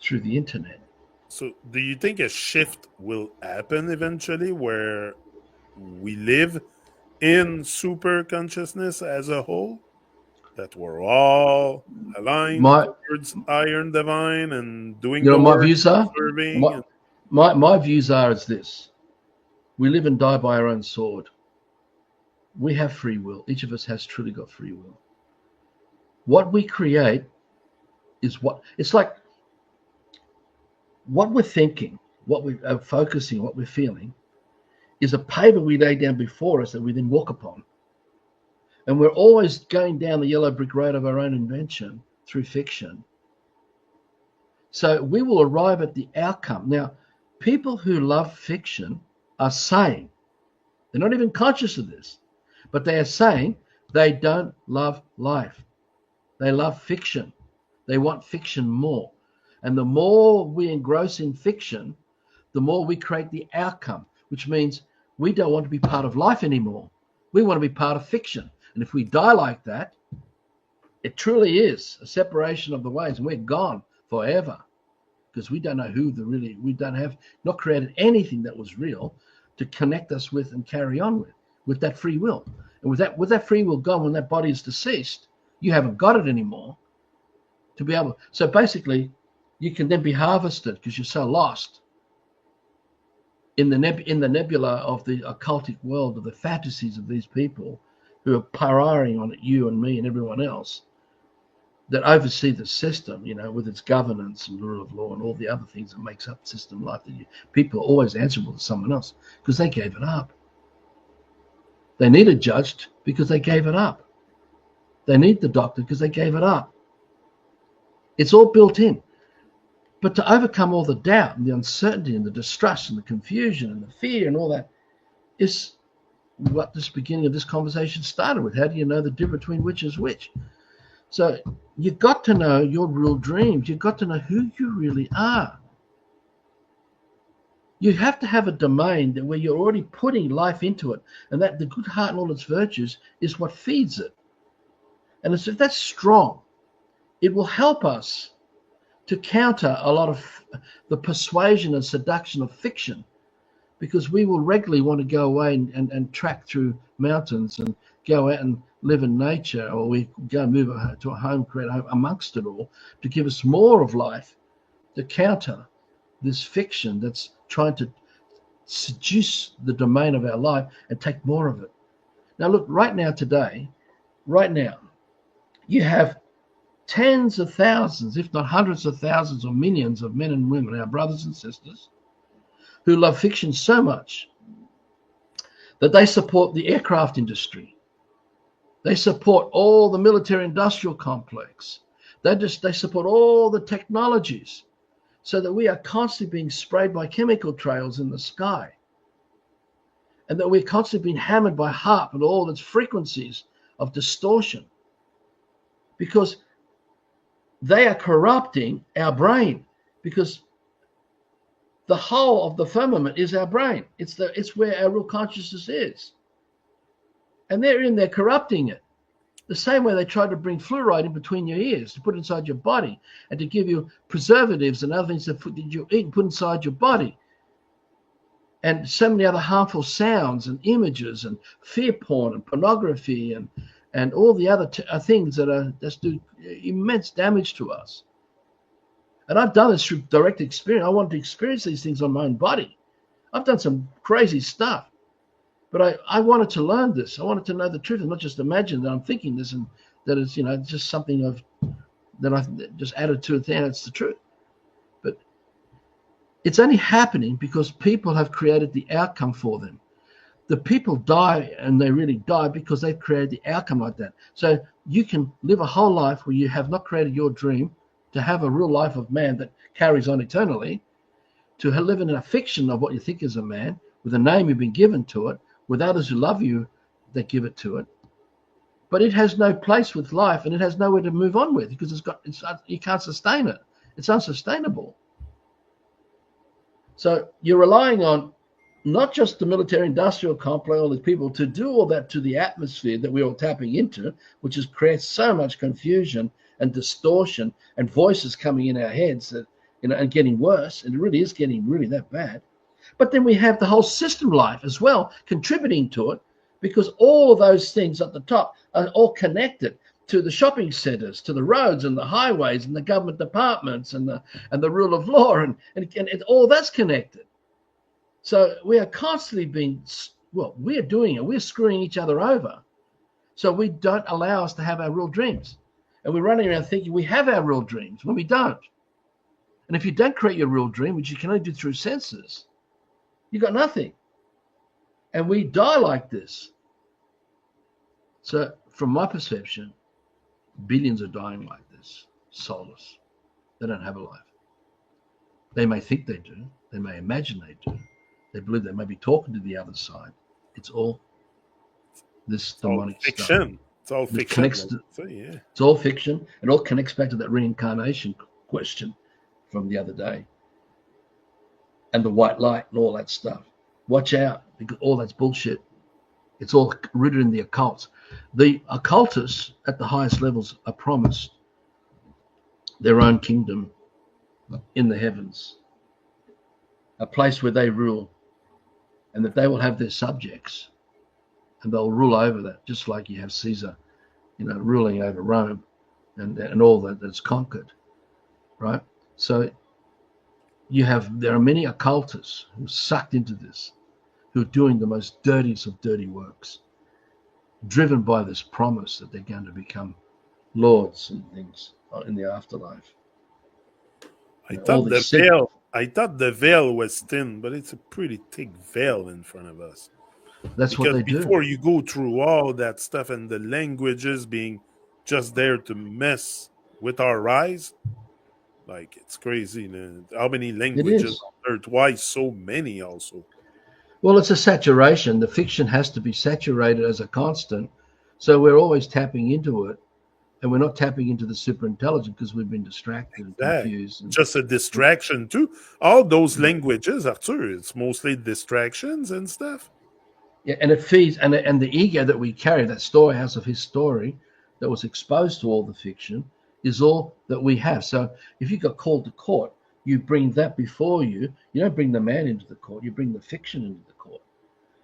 through the internet. So, do you think a shift will happen eventually where we live in super consciousness as a whole? That we're all aligned My, towards Iron Divine and doing you the know, my work, views are, serving? my, my views are as this: we live and die by our own sword. We have free will. Each of us has truly got free will. What we create is what it's like. What we're thinking, what we are focusing, what we're feeling, is a paver we lay down before us that we then walk upon. And we're always going down the yellow brick road of our own invention through fiction. So we will arrive at the outcome. Now, people who love fiction are saying, they're not even conscious of this, but they are saying they don't love life. They love fiction. They want fiction more. And the more we engross in fiction, the more we create the outcome, which means we don't want to be part of life anymore. We want to be part of fiction. And if we die like that, it truly is a separation of the ways, and we're gone forever because we don't know we don't have, not created anything that was real to connect us with and carry on with that free will. And with that free will gone, when that body is deceased, you haven't got it anymore to be able. So basically, you can then be harvested because you're so lost in the nebula of the occultic world, of the fantasies of these people who are pariahing on you and me and everyone else that oversee the system, with its governance and rule of law and all the other things that makes up system life. People are always answerable to someone else because they gave it up. They need a judge because they gave it up. They need the doctor because they gave it up. It's all built in. But to overcome all the doubt and the uncertainty and the distrust and the confusion and the fear and all that is what this beginning of this conversation started with. How do you know the difference between which is which? So you've got to know your real dreams. You've got to know who you really are. You have to have a domain where you're already putting life into it, and that the good heart and all its virtues is what feeds it. And if that's strong, it will help us to counter a lot of the persuasion and seduction of fiction, because we will regularly want to go away and track through mountains and go out and live in nature, or we go move to a home, create a home amongst it all, to give us more of life, to counter this fiction that's trying to seduce the domain of our life and take more of it. Now look, right now, you have tens of thousands, if not hundreds of thousands or millions of men and women, our brothers and sisters, who love fiction so much that they support the aircraft industry. They support all the military industrial complex. They support all the technologies so that we are constantly being sprayed by chemical trails in the sky, and that we're constantly being hammered by HAARP and all its frequencies of distortion, because they are corrupting our brain, because the whole of the firmament is our brain. It's where our real consciousness is. And they're in there corrupting it. The same way they tried to bring fluoride in between your ears to put inside your body and to give you preservatives and other things that you eat and put inside your body. And so many other harmful sounds and images and fear porn and pornography and all the other things that just do immense damage to us. And I've done this through direct experience. I wanted to experience these things on my own body. I've done some crazy stuff, but I wanted to learn this. I wanted to know the truth and not just imagine that I'm thinking this and that it's, just something that I've just added to it, and it's the truth. But it's only happening because people have created the outcome for them. The people die, and they really die because they've created the outcome like that. So you can live a whole life where you have not created your dream, to have a real life of man that carries on eternally, to live in a fiction of what you think is a man, with a name you've been given to it, with others who love you that give it to it. But it has no place with life, and it has nowhere to move on with, because you can't sustain it. It's unsustainable. So you're relying on not just the military-industrial complex, all these people, to do all that to the atmosphere that we're all tapping into, which creates so much confusion and distortion and voices coming in our heads that, and getting worse. And it really is getting really that bad. But then we have the whole system life as well contributing to it, because all of those things at the top are all connected to the shopping centers, to the roads and the highways and the government departments and the rule of law, and all that's connected. So we are constantly we're doing it. We're screwing each other over. So we don't allow us to have our real dreams. And we're running around thinking we have our real dreams when we don't. And if you don't create your real dream, which you can only do through senses, you got nothing. And we die like this. So from my perception, billions are dying like this, soulless. They don't have a life. They may think they do. They may imagine they do. They believe they may be talking to the other side. It's all this demonic stuff. It's all fiction. It's all fiction. It all connects back to that reincarnation question from the other day. And the white light and all that stuff. Watch out, because all that's bullshit. It's all rooted in the occult. The occultists at the highest levels are promised their own kingdom in the heavens, a place where they rule, and that they will have their subjects, and they'll rule over that, just like you have Caesar, ruling over Rome and all that's conquered, right? So there are many occultists who are sucked into this, who are doing the most dirtiest of dirty works, driven by this promise that they're going to become lords and things in the afterlife. I thought the veil was thin, but it's a pretty thick veil in front of us. That's what they do. Before you go through all that stuff and the languages being just there to mess with our eyes, like, it's crazy. How many languages on Earth? Why so many also? Well, it's a saturation. The fiction has to be saturated as a constant. So we're always tapping into it. And we're not tapping into the super intelligent because we've been distracted and confused. Just a distraction too. All those languages, Arthur, it's mostly distractions and stuff. Yeah, and it feeds, and the ego that we carry, that storehouse of his story that was exposed to all the fiction, is all that we have. So if you got called to court, you bring that before you. You don't bring the man into the court. You bring the fiction into the court.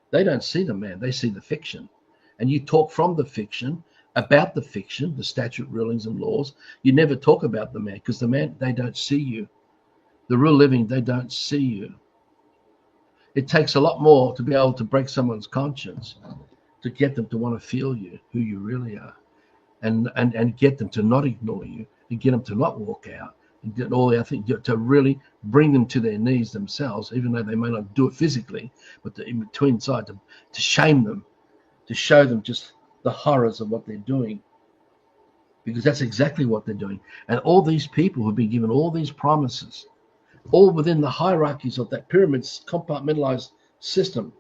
They don't see the man. They see the fiction. And you talk from the fiction, about the fiction, the statute, rulings, and laws. You never talk about the man, because the man, they don't see you. The real living, they don't see you. It takes a lot more to be able to break someone's conscience, to get them to want to feel you, who you really are, and get them to not ignore you, and get them to not walk out, and get all the other things, to really bring them to their knees themselves, even though they may not do it physically, but in between side, to shame them, to show them just the horrors of what they're doing. because that's exactly what they're doing. And all these people who've been given all these promises, all within the hierarchies of that pyramid compartmentalized system,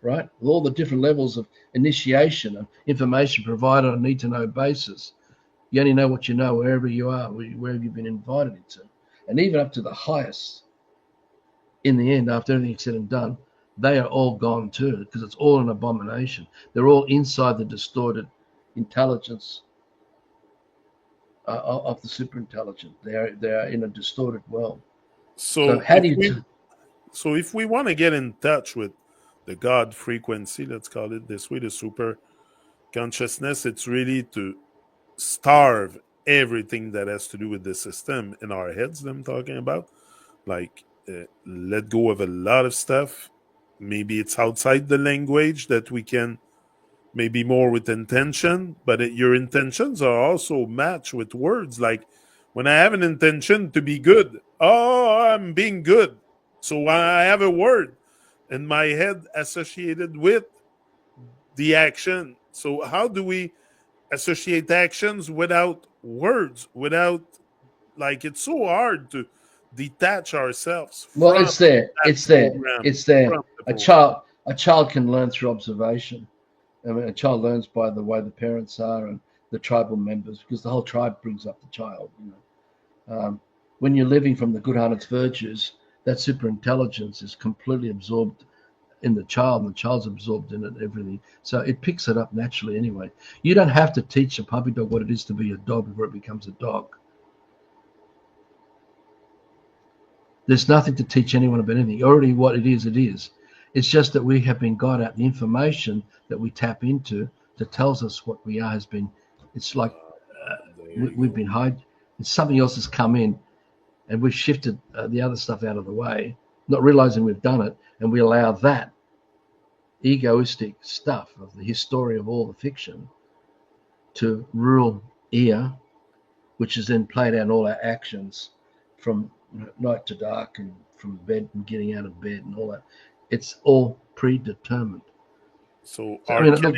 right? With all the different levels of initiation and information provided on a need to know basis. You only know what you know wherever you are, wherever you've been invited into. And even up to the highest, in the end, after everything's said and done, they are all gone too, because it's all an abomination. They're all inside the distorted intelligence of the superintelligent. They are in a distorted world. So So how do you if we want to get in touch with the God frequency, let's call it this way, the super consciousness, it's really to starve everything that has to do with the system in our heads that I'm talking about. Like, let go of a lot of stuff. Maybe it's outside the language that we can maybe more with intention, but your intentions are also matched with words. Like, when I have an intention to be good, oh, I'm being good. So I have a word in my head associated with the action. So how do we associate actions without words, without, like, it's so hard to detach ourselves Well, from it's there. that It's there. program, It's there. from the A program. child can learn through observation. I mean, a child learns by the way the parents are and the tribal members, because the whole tribe brings up the child. When you're living from the good hearted virtues, that super intelligence is completely absorbed in the child, and the child's absorbed in it, everything. So it picks it up naturally anyway. You don't have to teach a puppy dog what it is to be a dog before it becomes a dog. There's nothing to teach anyone about anything. Already what it is, it is. It's just that we have been got out. The information that we tap into that tells us what we are has been, it's like There you we've go. been hiding. Something else has come in and we've shifted the other stuff out of the way, not realizing we've done it. And we allow that egoistic stuff of the history of all the fiction to rule ear, which is then played out in all our actions from night to dark and from bed and getting out of bed and all that. It's all predetermined. So So, I mean, look,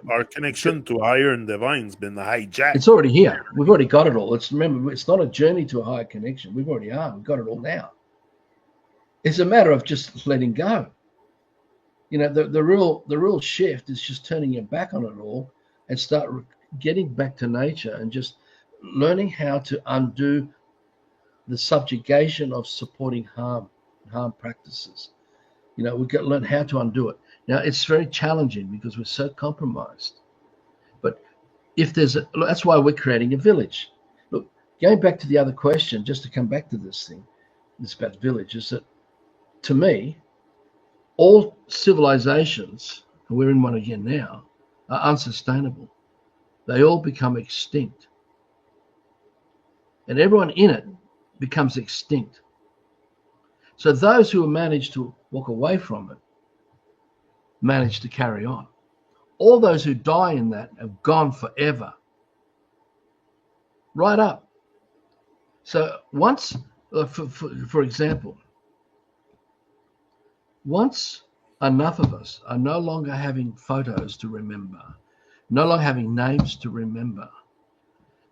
our connection to higher and divine's been hijacked. it's already here. We've already got it all. Remember, it's not a journey to a higher connection. We've already are. We've got it all now. It's a matter of just letting go. The real shift is just turning your back on it all and start getting back to nature and just learning how to undo the subjugation of supporting harm practices. We've got to learn how to undo it. Now, it's very challenging because we're so compromised. But if that's why we're creating a village. Look, going back to the other question, just to come back to this about village, is that to me, all civilizations, and we're in one again now, are unsustainable. They all become extinct. And everyone in it becomes extinct. So those who manage to walk away from it manage to carry on. All those who die in that have gone forever. Right up. So once, for example, once enough of us are no longer having photos to remember, no longer having names to remember,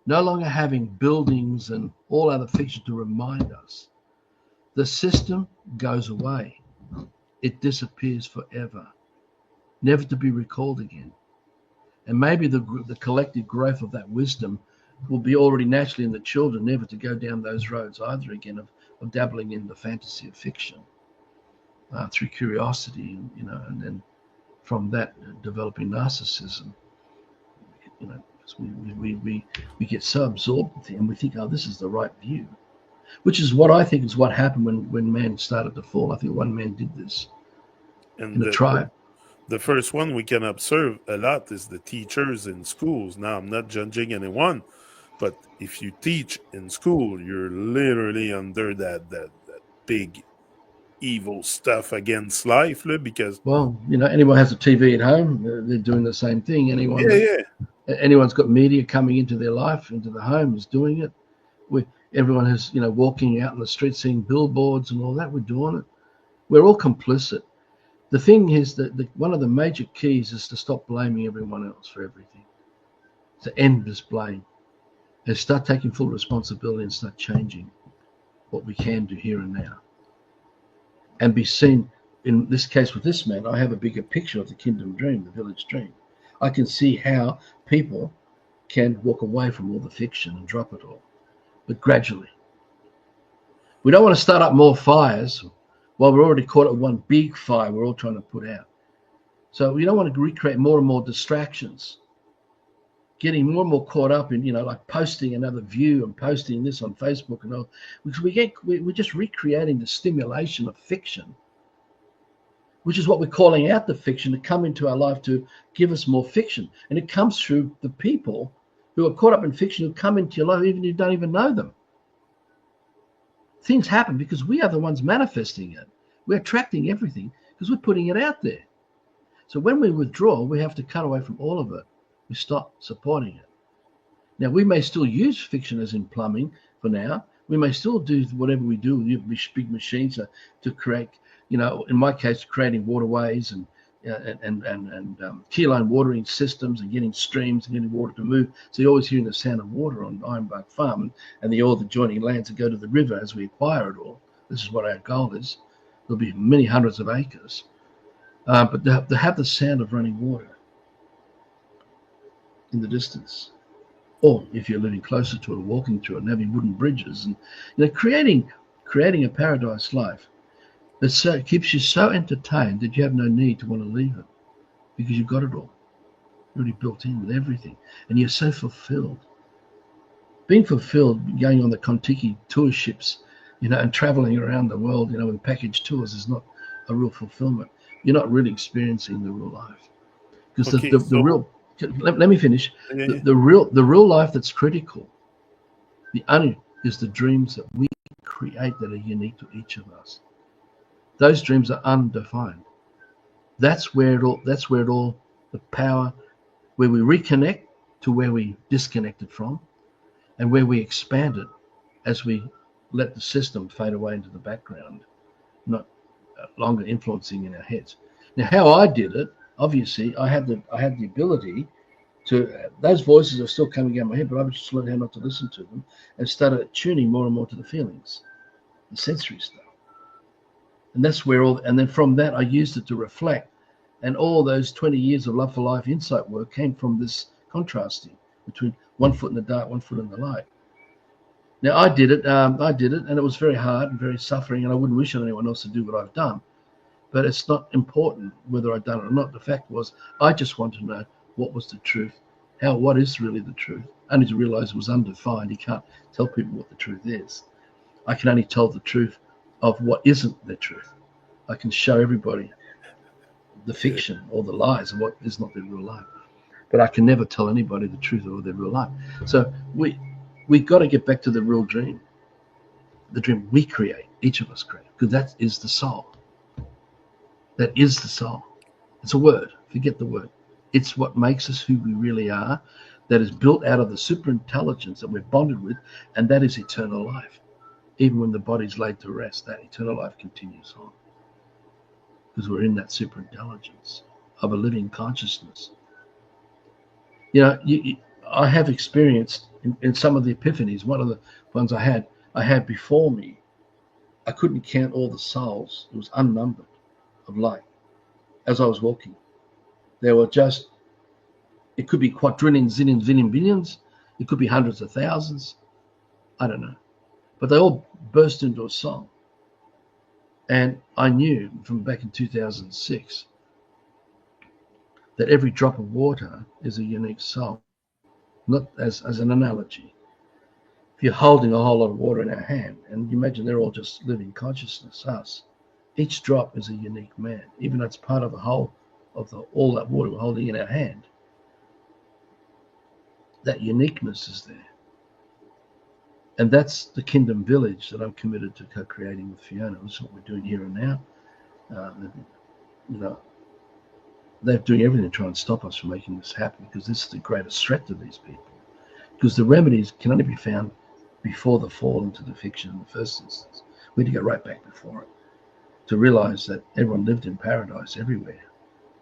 no longer having buildings and all other fiction to remind us, the system goes away. It disappears forever, never to be recalled again. And maybe the collective growth of that wisdom will be already naturally in the children, never to go down those roads either again of dabbling in the fantasy of fiction through curiosity, and then from that developing narcissism. Because we get so absorbed and we think, oh, this is the right view, which is what I think is what happened when man started to fall. I think one man did this And in a tribe. the first one we can observe a lot is the teachers in schools. Now, I'm not judging anyone, but if you teach in school, you're literally under that big evil stuff against life, because Well, anyone has a TV at home, they're doing the same thing. yeah, Anyone's got media coming into their life, into the home, is doing it. Everyone who's walking out in the street, seeing billboards and all that, we're doing it. We're all complicit. The thing is that one of the major keys is to stop blaming everyone else for everything. to end this blame and start taking full responsibility and start changing what we can do here and now. And be seen, in this case with this man, I have a bigger picture of the kingdom dream, the village dream. I can see how people can walk away from all the fiction and drop it all, but gradually. We don't want to start up more fires while we're already caught at one big fire we're all trying to put out. So we don't want to recreate more and more distractions, getting more and more caught up in, like posting another view and posting this on Facebook and all, because we're just recreating the stimulation of fiction, which is what we're calling out the fiction to come into our life to give us more fiction. And it comes through the people who are caught up in fiction who come into your life even if you don't even know them. Things happen because we are the ones manifesting it. We're attracting everything because we're putting it out there. So when we withdraw, we have to cut away from all of it. We stop supporting it. Now, we may still use fiction as in plumbing for now. We may still do whatever we do with big machines to create, in my case, creating waterways and keyline watering systems and getting streams and getting water to move. So you're always hearing the sound of water on Ironbark Farm and all the joining lands that go to the river as we acquire it all. This is what our goal is. There'll be many hundreds of acres. But they have the sound of running water in the distance. Or if you're living closer to it or walking through it and having wooden bridges and creating a paradise life that keeps you so entertained that you have no need to want to leave it because you've got it all already built in with everything, and you're so fulfilled. Being fulfilled, going on the Kontiki tour ships, and traveling around the world, with package tours is not a real fulfillment. You're not really experiencing the real life, because the real. Let me finish. Yeah. The real life that's critical, the only is the dreams that we create that are unique to each of us. Those dreams are undefined. That's where it all. The power, where we reconnect to where we disconnected from, and where we expand it as we let the system fade away into the background, not longer influencing in our heads. Now, how I did it, obviously, I had the ability to. Those voices are still coming out of my head, but I just learned how not to listen to them and started tuning more and more to the feelings, the sensory stuff. And that's where and then from that, I used it to reflect. And all those 20 years of Love for Life insight work came from this contrasting between 1 foot in the dark, 1 foot in the light. Now, I did it, and it was very hard and very suffering, and I wouldn't wish on anyone else to do what I've done. But it's not important whether I've done it or not. The fact was, I just wanted to know what was the truth, what is really the truth. Only to realize it was undefined. You can't tell people what the truth is. I can only tell the truth of what isn't the truth. I can show everybody the fiction or the lies of what is not their real life. But I can never tell anybody the truth of their real life. So we've got to get back to the real dream. The dream we create, each of us create, because that is the soul. That is the soul. It's a word. Forget the word. It's what makes us who we really are, that is built out of the superintelligence that we're bonded with, and that is eternal life. Even when the body's laid to rest, that eternal life continues on. Because we're in that superintelligence of a living consciousness. I have experienced in some of the epiphanies, one of the ones I had before me, I couldn't count all the souls. It was unnumbered of light as I was walking. There were it could be quadrillions, zillions, billions. It could be hundreds of thousands. I don't know. But they all burst into a song. And I knew from back in 2006 that every drop of water is a unique soul, not as an analogy. If you're holding a whole lot of water in our hand, and you imagine they're all just living consciousness, us, each drop is a unique man, even though it's part of the whole of all that water we're holding in our hand. That uniqueness is there. And that's the kingdom village that I'm committed to co-creating with Fiona. This is what we're doing here and now. They're doing everything to try and stop us from making this happen, because this is the greatest threat to these people. Because the remedies can only be found before the fall into the fiction in the first instance. We need to go right back before it to realize that everyone lived in paradise everywhere.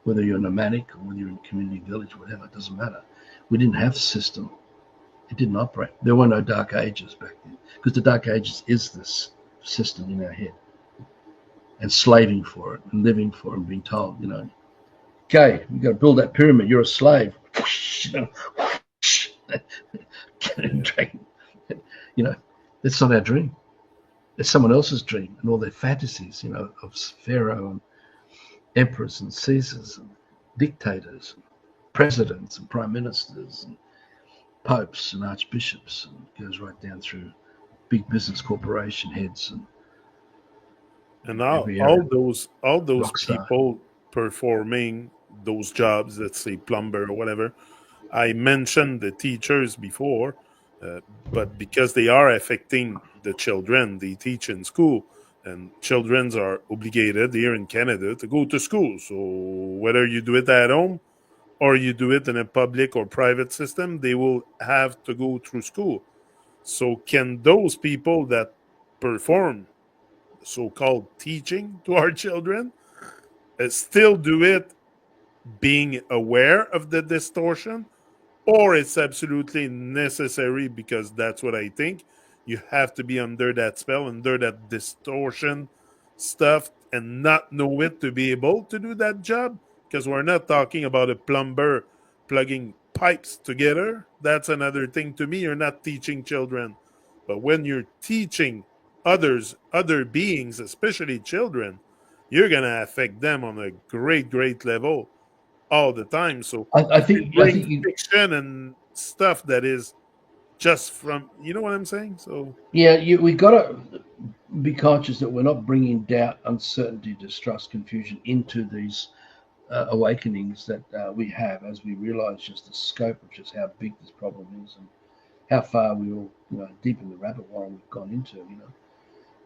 Whether you're nomadic or whether you're in a community village, whatever, it doesn't matter. We didn't have the system. It didn't operate. There were no dark ages back then, because the dark ages is this system in our head, and slaving for it and living for it and being told, okay, you got to build that pyramid. You're a slave. That's not our dream. It's someone else's dream and all their fantasies, of Pharaoh and emperors and Caesars and dictators, and presidents and prime ministers and popes and archbishops, and it goes right down through big business corporation heads and every area. All those Rock star. people performing those jobs, let's say plumber or whatever. I mentioned the teachers before, but because they are affecting the children they teach in school, and children are obligated here in Canada to go to school. So whether you do it at home or you do it in a public or private system, they will have to go through school. So can those people that perform so-called teaching to our children still do it being aware of the distortion, or it's absolutely necessary because that's what I think. You have to be under that spell, under that distortion stuff, and not know it to be able to do that job. Because we're not talking about a plumber plugging pipes together. That's another thing to me. You're not teaching children. But when you're teaching other beings, especially children, you're going to affect them on a great, great level all the time. So I if you think I bring think you fiction and stuff that is just from, you know what I'm saying? So yeah we got to be conscious that we're not bringing doubt, uncertainty, distrust, confusion into these awakenings that we have, as we realize just the scope of just how big this problem is and how far we all, deep in the rabbit warren we've gone into.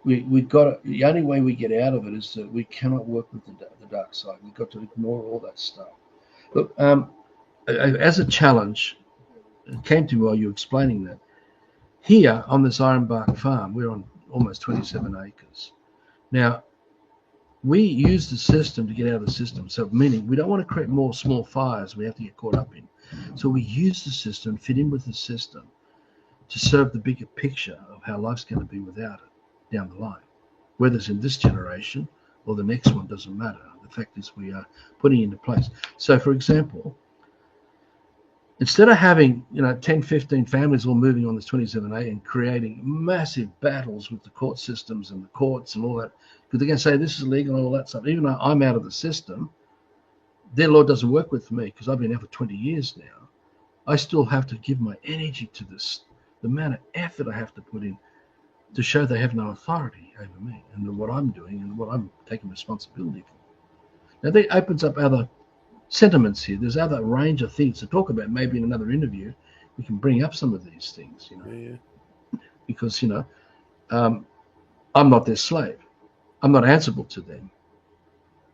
We've got to, the only way we get out of it is that we cannot work with the dark side. We've got to ignore all that stuff. Look, as a challenge, it came to me while you were explaining that. Here on this Ironbark farm, we're on almost 27 acres. Now, we use the system to get out of the system. So meaning we don't want to create more small fires we have to get caught up in. So we use the system, fit in with the system to serve the bigger picture of how life's going to be without it down the line. Whether it's in this generation or the next one, doesn't matter. The fact is we are putting it into place. So for example, instead of having 10, 15 families all moving on this 27A and creating massive battles with the court systems and the courts and all that, because they're going to say this is illegal and all that stuff, even though I'm out of the system, their law doesn't work with me because I've been out for 20 years now. I still have to give my energy to this, the amount of effort I have to put in to show they have no authority over me and what I'm doing and what I'm taking responsibility for. Now that opens up other sentiments here. There's other range of things to talk about. Maybe in another interview we can bring up some of these things, because I'm not their slave. I'm not answerable to them.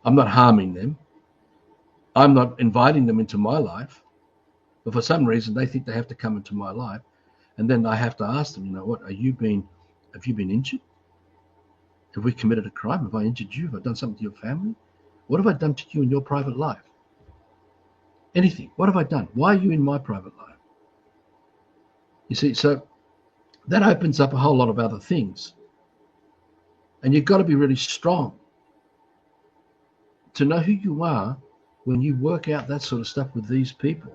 I'm not harming them. I'm not inviting them into my life. But for some reason they think they have to come into my life, and then I have to ask them, what, have you been injured? Have we committed a crime? Have I injured you? Have I done something to your family? What have I done to you in your private life? Anything. What have I done? Why are you in my private life? You see, so that opens up a whole lot of other things. And you've got to be really strong to know who you are when you work out that sort of stuff with these people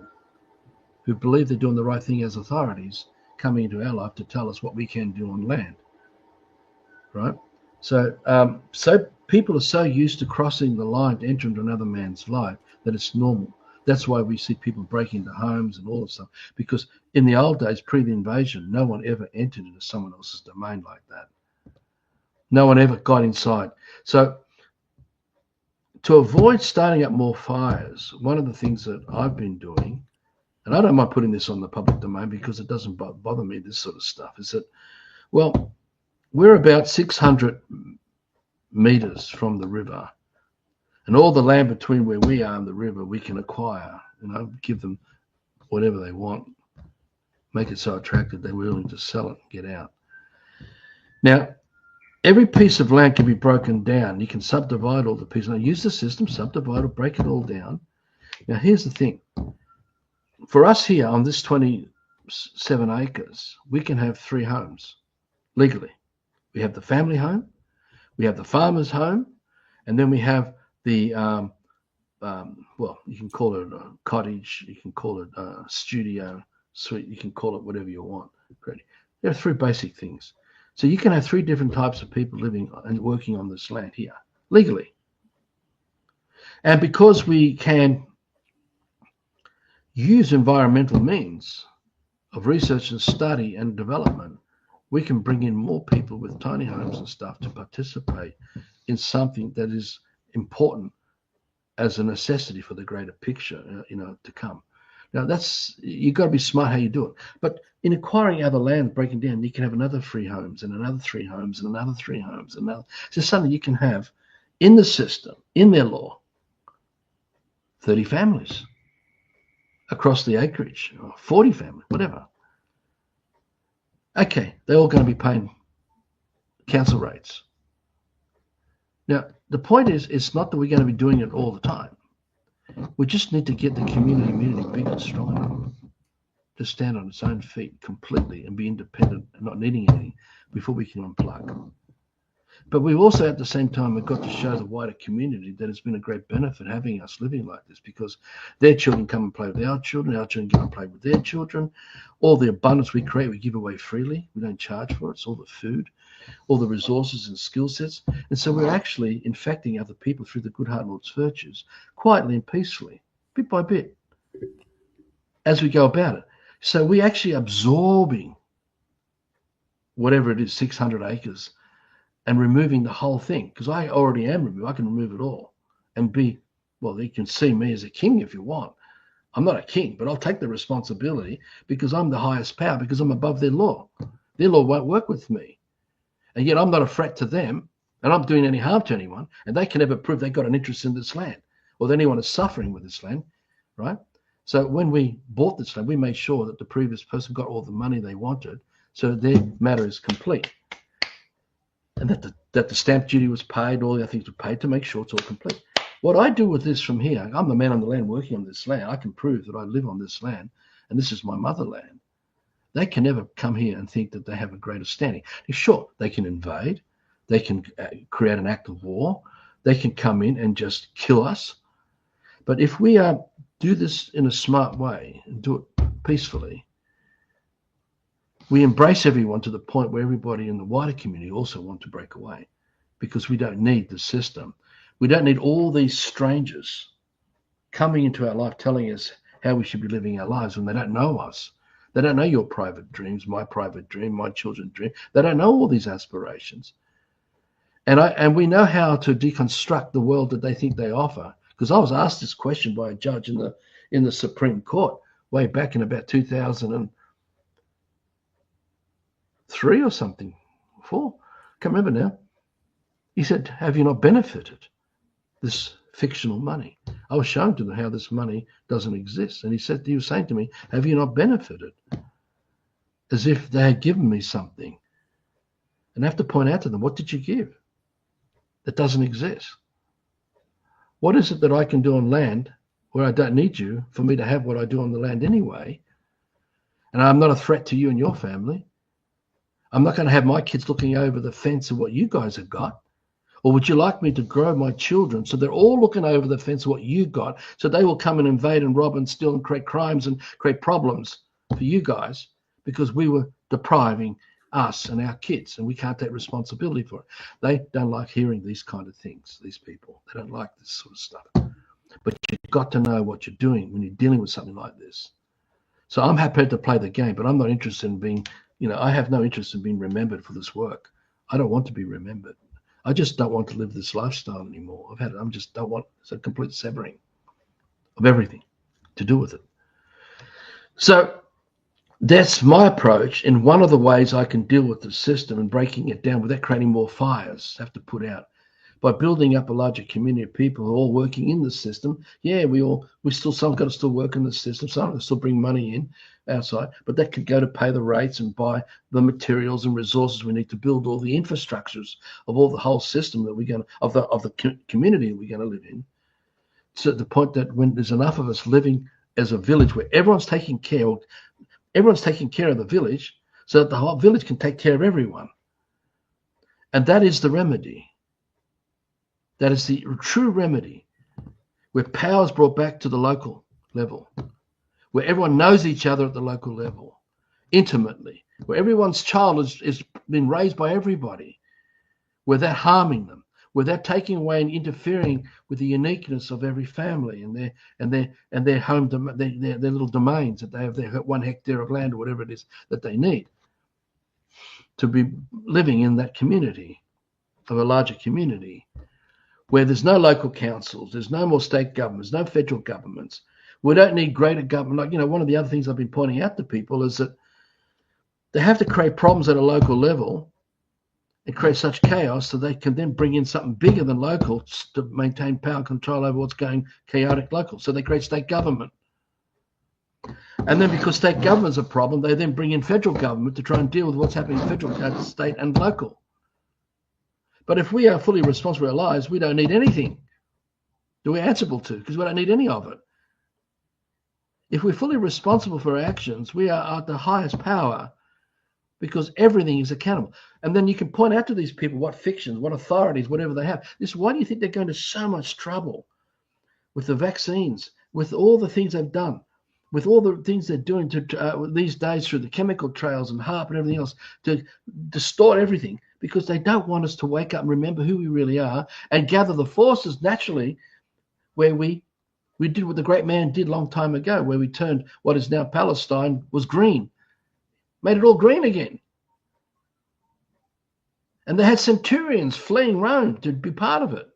who believe they're doing the right thing as authorities coming into our life to tell us what we can do on land. Right? So people are so used to crossing the line to enter into another man's life that it's normal. That's why we see people break into homes and all this stuff. Because in the old days, pre the invasion, no one ever entered into someone else's domain like that. No one ever got inside. So to avoid starting up more fires, one of the things that I've been doing, and I don't mind putting this on the public domain because it doesn't bother me, this sort of stuff, is that, well, we're about 600 meters from the river. And all the land between where we are and the river, we can acquire, give them whatever they want, make it so attractive they're willing to sell it and get out. Now, every piece of land can be broken down. You can subdivide all the pieces. Now, use the system, subdivide or break it all down. Now, here's the thing. For us here on this 27 acres, we can have 3 homes legally. We have the family home, we have the farmer's home, and then we have the well, you can call it a cottage, you can call it a studio suite, you can call it whatever you want. There are 3 basic things. So you can have 3 different types of people living and working on this land here legally. And because we can use environmental means of research and study and development, we can bring in more people with tiny homes and stuff to participate in something that is important as a necessity for the greater picture, to come. Now, you've got to be smart how you do it. But in acquiring other land, breaking down, you can have another 3 homes and another 3 homes and another 3 homes and another. So suddenly you can have in the system, in their law, 30 families across the acreage, or 40 families, whatever. Okay, they're all going to be paying council rates. Now, the point is, it's not that we're going to be doing it all the time. We just need to get the community big and strong enough to stand on its own feet completely and be independent and not needing anything before we can unplug. But we've also, at the same time, we've got to show the wider community that it's been a great benefit having us living like this, because their children come and play with our children come and play with their children. All the abundance we create, we give away freely. We don't charge for it. It's all the food, all the resources and skill sets. And so we're actually infecting other people through the good heart Lord's virtues, quietly and peacefully, bit by bit, as we go about it. So we're actually absorbing whatever it is, 600 acres, and removing the whole thing, because I already am removed. I can remove it all and be, well, you can see me as a king if you want. I'm not a king, but I'll take the responsibility because I'm the highest power, because I'm above their law. Their law won't work with me. And yet I'm not a threat to them, and I'm doing any harm to anyone, and they can never prove they've got an interest in this land or that anyone is suffering with this land, right? So when we bought this land, we made sure that the previous person got all the money they wanted, so their matter is complete. And that the stamp duty was paid, all the other things were paid to make sure it's all complete. What I do with this from here, I'm the man on the land working on this land. I can prove that I live on this land, and this is my motherland. They can never come here and think that they have a greater standing. Sure, they can invade. They can create an act of war. They can come in and just kill us. But if we do this in a smart way and do it peacefully, we embrace everyone to the point where everybody in the wider community also want to break away, because we don't need the system. We don't need all these strangers coming into our life telling us how we should be living our lives when they don't know us. They don't know your private dreams, my private dream, my children's dream. They don't know all these aspirations. And we know how to deconstruct the world that they think they offer. Because I was asked this question by a judge in the Supreme Court way back in about 2003 or something, 4, can't remember now. He said, have you not benefited this fictional money? I was showing to them how this money doesn't exist. And he was saying to me, have you not benefited? As if they had given me something. And I have to point out to them, what did you give that doesn't exist? What is it that I can do on land where I don't need you for me to have what I do on the land anyway? And I'm not a threat to you and your family. I'm not going to have my kids looking over the fence of what you guys have got. Or would you like me to grow my children so they're all looking over the fence of what you got, so they will come and invade and rob and steal and create crimes and create problems for you guys because we were depriving us and our kids, and we can't take responsibility for it. They don't like hearing these kind of things, these people. They don't like this sort of stuff. But you've got to know what you're doing when you're dealing with something like this. So I'm happy to play the game, but I'm not interested in being, I have no interest in being remembered for this work. I don't want to be remembered. I just don't want to live this lifestyle anymore. It's a complete severing of everything to do with it. So that's my approach. And one of the ways I can deal with the system and breaking it down without creating more fires, have to put out, by building up a larger community of people who are all working in the system. Yeah, some got to still work in the system. Some got to still bring money in outside, but that could go to pay the rates and buy the materials and resources we need to build all the infrastructures of all the whole system that we're going to, of the community we're going to live in. So the point that when there's enough of us living as a village where everyone's taking care of the village, so that the whole village can take care of everyone. And that is the remedy. That is the true remedy, where power is brought back to the local level, where everyone knows each other at the local level, intimately, where everyone's child is been raised by everybody, without harming them, without taking away and interfering with the uniqueness of every family and their home, their little domains that they have, their 1 hectare of land or whatever it is that they need to be living in that community, of a larger community, where there's no local councils, there's no more state governments, no federal governments. We don't need greater government. Like, one of the other things I've been pointing out to people is that they have to create problems at a local level and create such chaos so they can then bring in something bigger than local to maintain power and control over what's going chaotic local. So they create state government. And then because state government's a problem, they then bring in federal government to try and deal with what's happening in federal, state and local. But if we are fully responsible for our lives, we don't need anything that we're answerable to, because we don't need any of it. If we're fully responsible for our actions, we are at the highest power, because everything is accountable. And then you can point out to these people what fictions, what authorities, whatever they have. Why do you think they're going to so much trouble with the vaccines, with all the things they've done, with all the things they're doing to these days through the chemical trails and HAARP and everything else, to distort everything, because they don't want us to wake up and remember who we really are and gather the forces naturally, where we did what the great man did a long time ago, where we turned what is now Palestine was green, made it all green again. And they had centurions fleeing Rome to be part of it.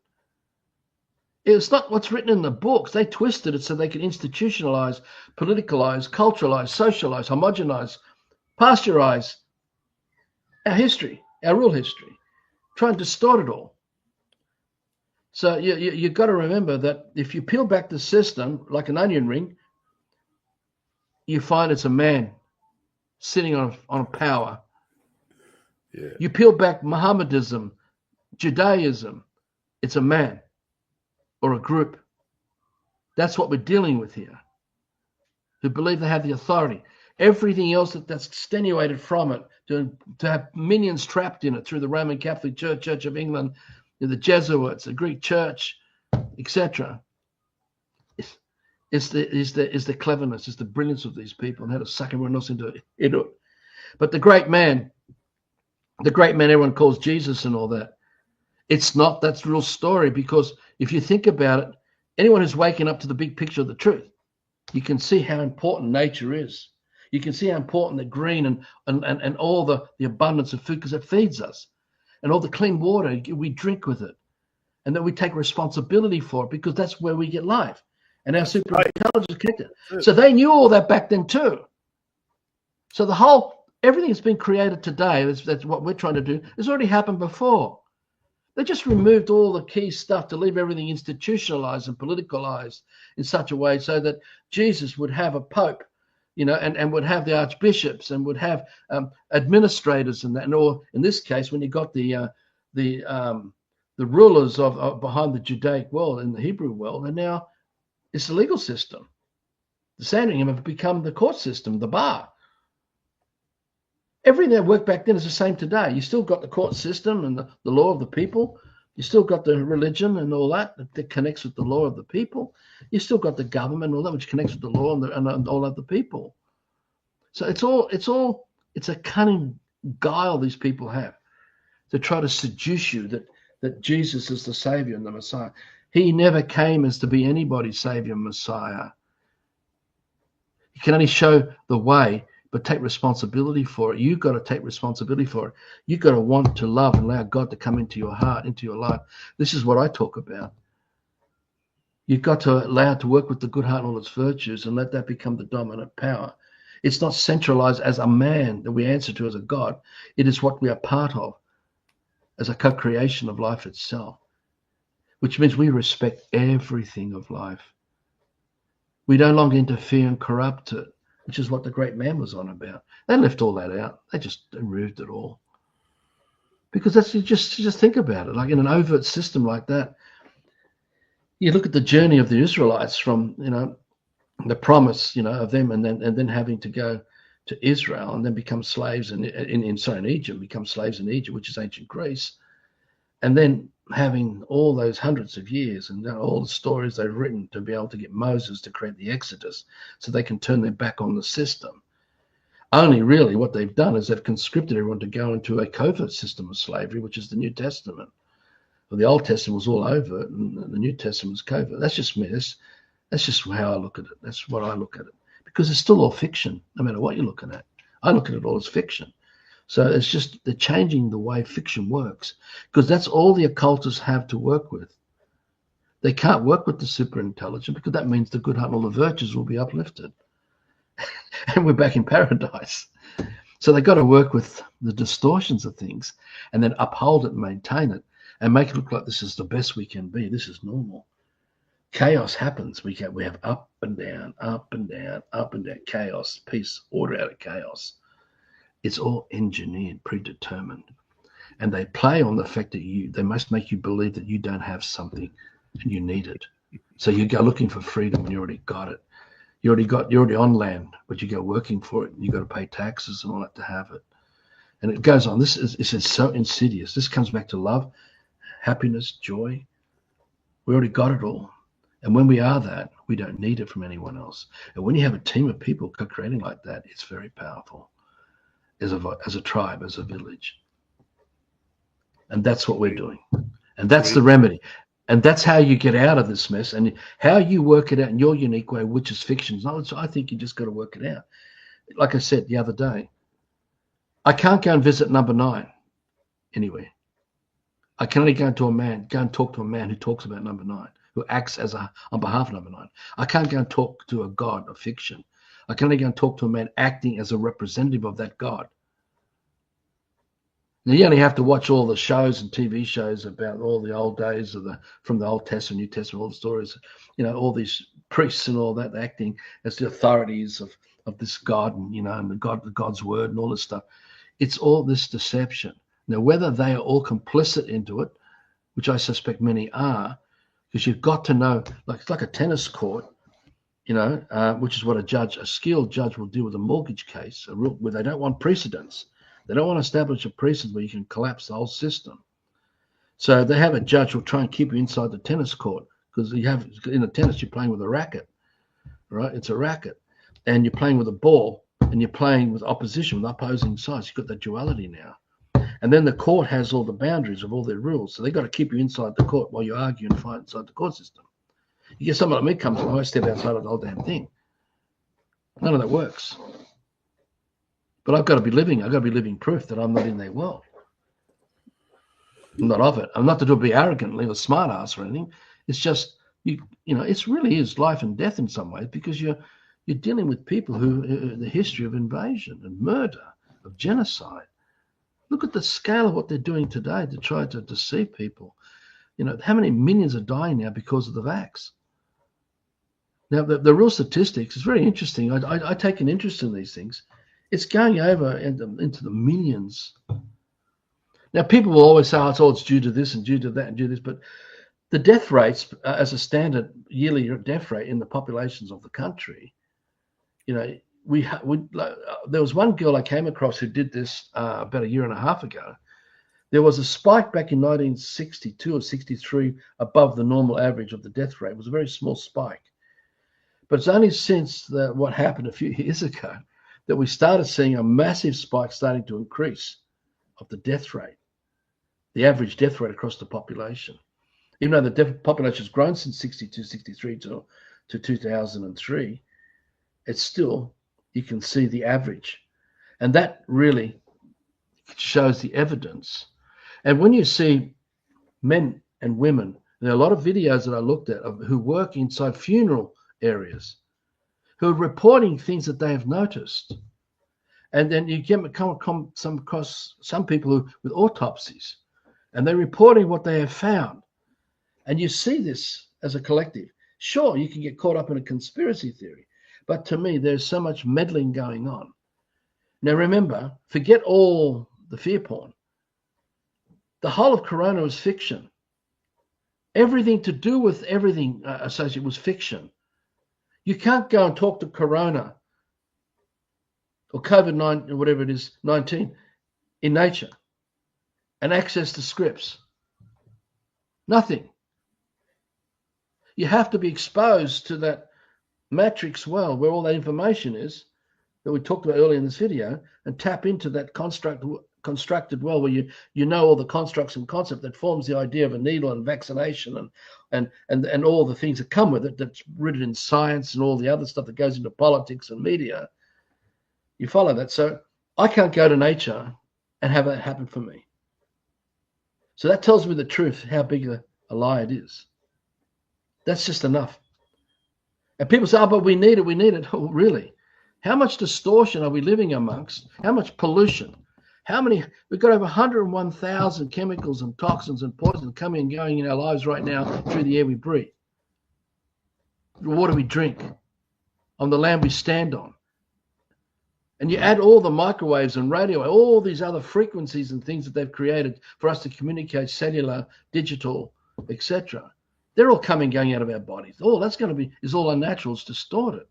It's not what's written in the books. They twisted it so they could institutionalize, politicalize, culturalize, socialize, homogenize, pasteurize our history, our real history, try and distort it all. So you've got to remember that if you peel back the system like an onion ring, you find it's a man sitting on power. Yeah. You peel back Mohammedanism, Judaism, it's a man or a group. That's what we're dealing with here, who believe they have the authority. Everything else that's extenuated from it, to have minions trapped in it through the Roman Catholic Church, Church of England, the Jesuits, the Greek Church, etc. Is the cleverness, is the brilliance of these people and how to suck everyone else into it. But the great man everyone calls Jesus and all that, it's not that real story, because if you think about it, anyone who's waking up to the big picture of the truth, you can see how important nature is. You can see how important the green and all the abundance of food, because it feeds us, and all the clean water we drink with it, and that we take responsibility for it, because that's where we get life, and our super intelligence is connected. So they knew all that back then too. So everything that's been created today, that's what we're trying to do, has already happened before. They just removed all the key stuff to leave everything institutionalized and politicalized in such a way so that Jesus would have a pope, and would have the archbishops and would have administrators and that. And or in this case, when you got the rulers of behind the Judaic world and the Hebrew world, and now it's the legal system. The Sandringham have become the court system, the bar. Everything that worked back then is the same today. You still got the court system and the law of the people. You still got the religion and all that connects with the law of the people. You still got the government and all that, which connects with the law and all of the people. So it's a cunning guile these people have to try to seduce you that Jesus is the Savior and the Messiah. He never came as to be anybody's Savior and Messiah. He can only show the way, but take responsibility for it. You've got to take responsibility for it. You've got to want to love and allow God to come into your heart, into your life. This is what I talk about. You've got to allow it to work with the good heart and all its virtues, and let that become the dominant power. It's not centralized as a man that we answer to as a God. It is what we are part of as a co-creation of life itself, which means we respect everything of life. We no longer interfere and corrupt it, which is what the great man was on about. They left all that out. They just removed it all. Because that's just think about it. Like in an overt system like that, you look at the journey of the Israelites from the promise, of them, and then having to go to Israel and then become slaves in Egypt, become slaves in Egypt, which is ancient Greece, and then having all those hundreds of years and all the stories they've written to be able to get Moses to create the Exodus so they can turn their back on the system. Only really what they've done is they've conscripted everyone to go into a covert system of slavery, which is the New Testament. Well, the Old Testament was all overt and the New Testament was covert. That's just me. That's just how I look at it. That's what I look at it. Because it's still all fiction, no matter what you're looking at. I look at it all as fiction. So it's just they're changing the way fiction works, because that's all the occultists have to work with. They can't work with the super intelligent, because that means the good heart and all the virtues will be uplifted. And we're back in paradise. So they've got to work with the distortions of things and then uphold it and maintain it and make it look like this is the best we can be. This is normal. Chaos happens. We have up and down, up and down, up and down. Chaos, peace, order out of chaos. It's all engineered, predetermined. And they play on the fact that they must make you believe that you don't have something and you need it. So you go looking for freedom and you already got it. You're already on land, but you go working for it and you got to pay taxes and all that to have it. And it goes on. This is so insidious. This comes back to love, happiness, joy. We already got it all. And when we are that, we don't need it from anyone else. And when you have a team of people co-creating like that, it's very powerful as a tribe, as a village. And that's what we're doing. And that's the remedy. And that's how you get out of this mess and how you work it out in your unique way, which is fiction. I think you just got to work it out. Like I said the other day, I can't go and visit number 9 anywhere. I can only go and talk to a man who talks about number 9, who acts on behalf of number 9. I can't go and talk to a god of fiction. I can only go and talk to a man acting as a representative of that god. Now, you only have to watch all the shows and TV shows about all the old days from the Old Testament, New Testament, all the stories, all these priests and all that acting as the authorities of this God and God's word and all this stuff. It's all this deception. Now, whether they are all complicit into it, which I suspect many are, because you've got to know, it's like a tennis court, which is what a skilled judge will do with a mortgage case, where they don't want precedents. They don't want to establish a precedent where you can collapse the whole system. So they have a judge who will try and keep you inside the tennis court, because in a tennis, you're playing with a racket, right? It's a racket. And you're playing with a ball, and you're playing with opposition, with opposing sides. You've got that duality now. And then the court has all the boundaries of all their rules. So they've got to keep you inside the court while you argue and fight inside the court system. You get someone like me comes along, I step outside of the whole damn thing. None of that works. But I've got to be living proof that I'm not in their world. I'm not of it. I'm not to be arrogantly or smart ass or anything. It's just, it really is life and death in some ways, because you're dealing with people who, the history of invasion and murder, of genocide. Look at the scale of what they're doing today to try to deceive people. How many millions are dying now because of the vax? Now, the real statistics is very interesting. I take an interest in these things. It's going over into the millions. Now, people will always say, it's due to this and due to that and due to this, but the death rates as a standard yearly death rate in the populations of the country, there was one girl I came across who did this about a year and a half ago. There was a spike back in 1962 or 63 above the normal average of the death rate. It was a very small spike. But it's only since what happened a few years ago that we started seeing a massive spike starting to increase of the death rate, the average death rate across the population. Even though the population has grown since 62, 63 to 2003, it's still, you can see the average. And that really shows the evidence. And when you see men and women, there are a lot of videos that I looked at of who work inside funeral areas, who are reporting things that they have noticed. And then you come across some people with autopsies, and they're reporting what they have found. And you see this as a collective. Sure, you can get caught up in a conspiracy theory, but to me, there's so much meddling going on. Now, remember, forget all the fear porn. The whole of Corona was fiction. Everything to do with everything associated was fiction. You can't go and talk to Corona or COVID-19 or whatever it is, 19, in nature and access the scripts. Nothing. You have to be exposed to that matrix well, where all that information is that we talked about earlier in this video, and tap into that constructed well, where you know all the constructs and concept that forms the idea of a needle and vaccination and all the things that come with it, that's rooted in science and all the other stuff that goes into politics and media. You follow that. So I can't go to nature and have that happen for me. So that tells me the truth, how big a lie it is. That's just enough. And people say, oh, but we need it. Oh, really? How much distortion are we living amongst? How much pollution? We've got over 101,000 chemicals and toxins and poisons coming and going in our lives right now through the air we breathe, the water we drink, on the land we stand on. And you add all the microwaves and radio, all these other frequencies and things that they've created for us to communicate, cellular, digital, etc. They're all going out of our bodies. All that's going to be is all unnatural, it's distorted.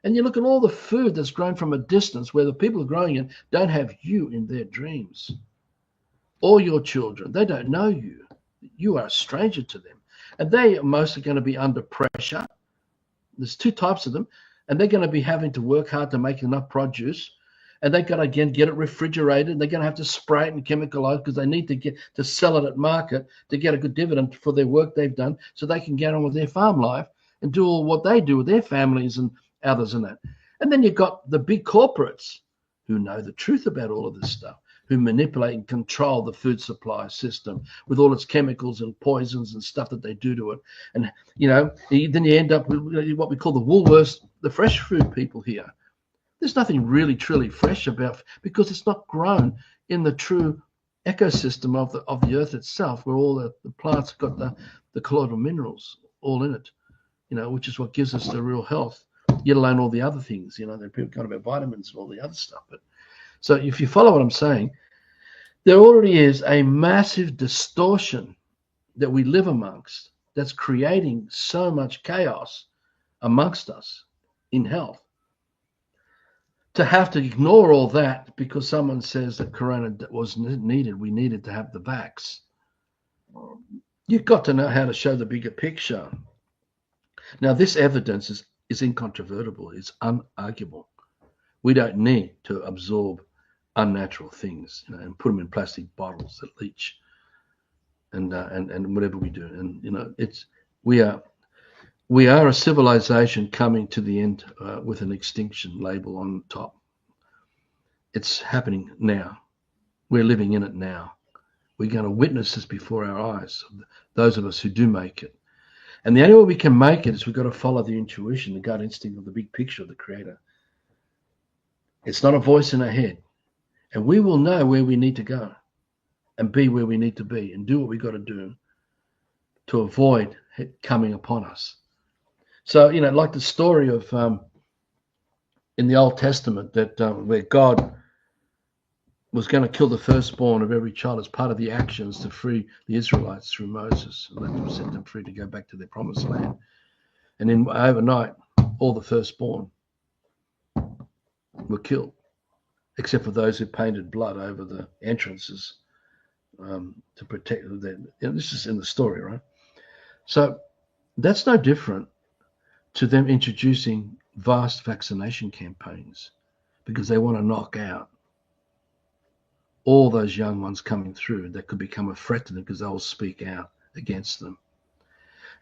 And you look at all the food that's grown from a distance, where the people who are growing it don't have you in their dreams. Or your children, they don't know you. You are a stranger to them. And they are mostly going to be under pressure. There's two types of them. And they're going to be having to work hard to make enough produce. And they've got to, again, get it refrigerated. They're going to have to spray it and chemicalize because they need to sell it at market to get a good dividend for their work they've done, so they can get on with their farm life and do all what they do with their families and others and that. And then you've got the big corporates who know the truth about all of this stuff, who manipulate and control the food supply system with all its chemicals and poisons and stuff that they do to it. And, then you end up with what we call the Woolworths, the fresh food people here. There's nothing really truly fresh about, because it's not grown in the true ecosystem of the earth itself, where all the plants have got the colloidal minerals all in it, which is what gives us the real health, let alone all the other things, that people kind about vitamins and all the other stuff. But so if you follow what I'm saying, there already is a massive distortion that we live amongst that's creating so much chaos amongst us in health. To have to ignore all that because someone says that Corona was needed, we needed to have the vax. You've got to know how to show the bigger picture. Now, this evidence is incontrovertible. It's unarguable. We don't need to absorb unnatural things, and put them in plastic bottles that leach, and whatever we do. And we are a civilization coming to the end with an extinction label on top. It's happening now. We're living in it now. We're going to witness this before our eyes, those of us who do make it. And the only way we can make it is we've got to follow the intuition, the gut instinct of the big picture of the Creator. It's not a voice in our head. And we will know where we need to go and be where we need to be and do what we've got to do to avoid it coming upon us. So, like the story of in the Old Testament that where God was going to kill the firstborn of every child as part of the actions to free the Israelites through Moses, and let them set them free to go back to their promised land. And then overnight, all the firstborn were killed, except for those who painted blood over the entrances to protect them. This is in the story, right? So that's no different to them introducing vast vaccination campaigns because they want to knock out all those young ones coming through that could become a threat to them because they'll speak out against them.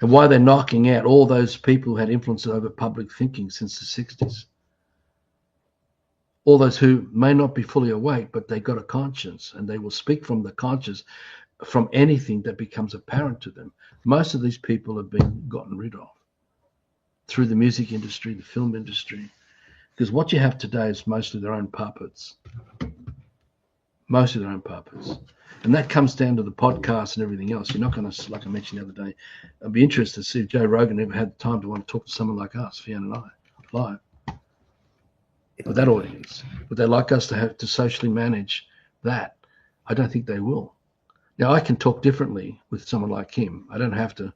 And why they're knocking out all those people who had influence over public thinking since the 60s. All those who may not be fully awake, but they got a conscience and they will speak from the conscience from anything that becomes apparent to them. Most of these people have been gotten rid of through the music industry, the film industry, because what you have today is mostly their own puppets. Most of their own puppets. And that comes down to the podcast and everything else. You're not going to, like I mentioned the other day, I'd be interested to see if Joe Rogan ever had the time to want to talk to someone like us, Fiona and I, live. With that audience. Would they like us to have to socially manage that? I don't think they will. Now, I can talk differently with someone like him. I don't have to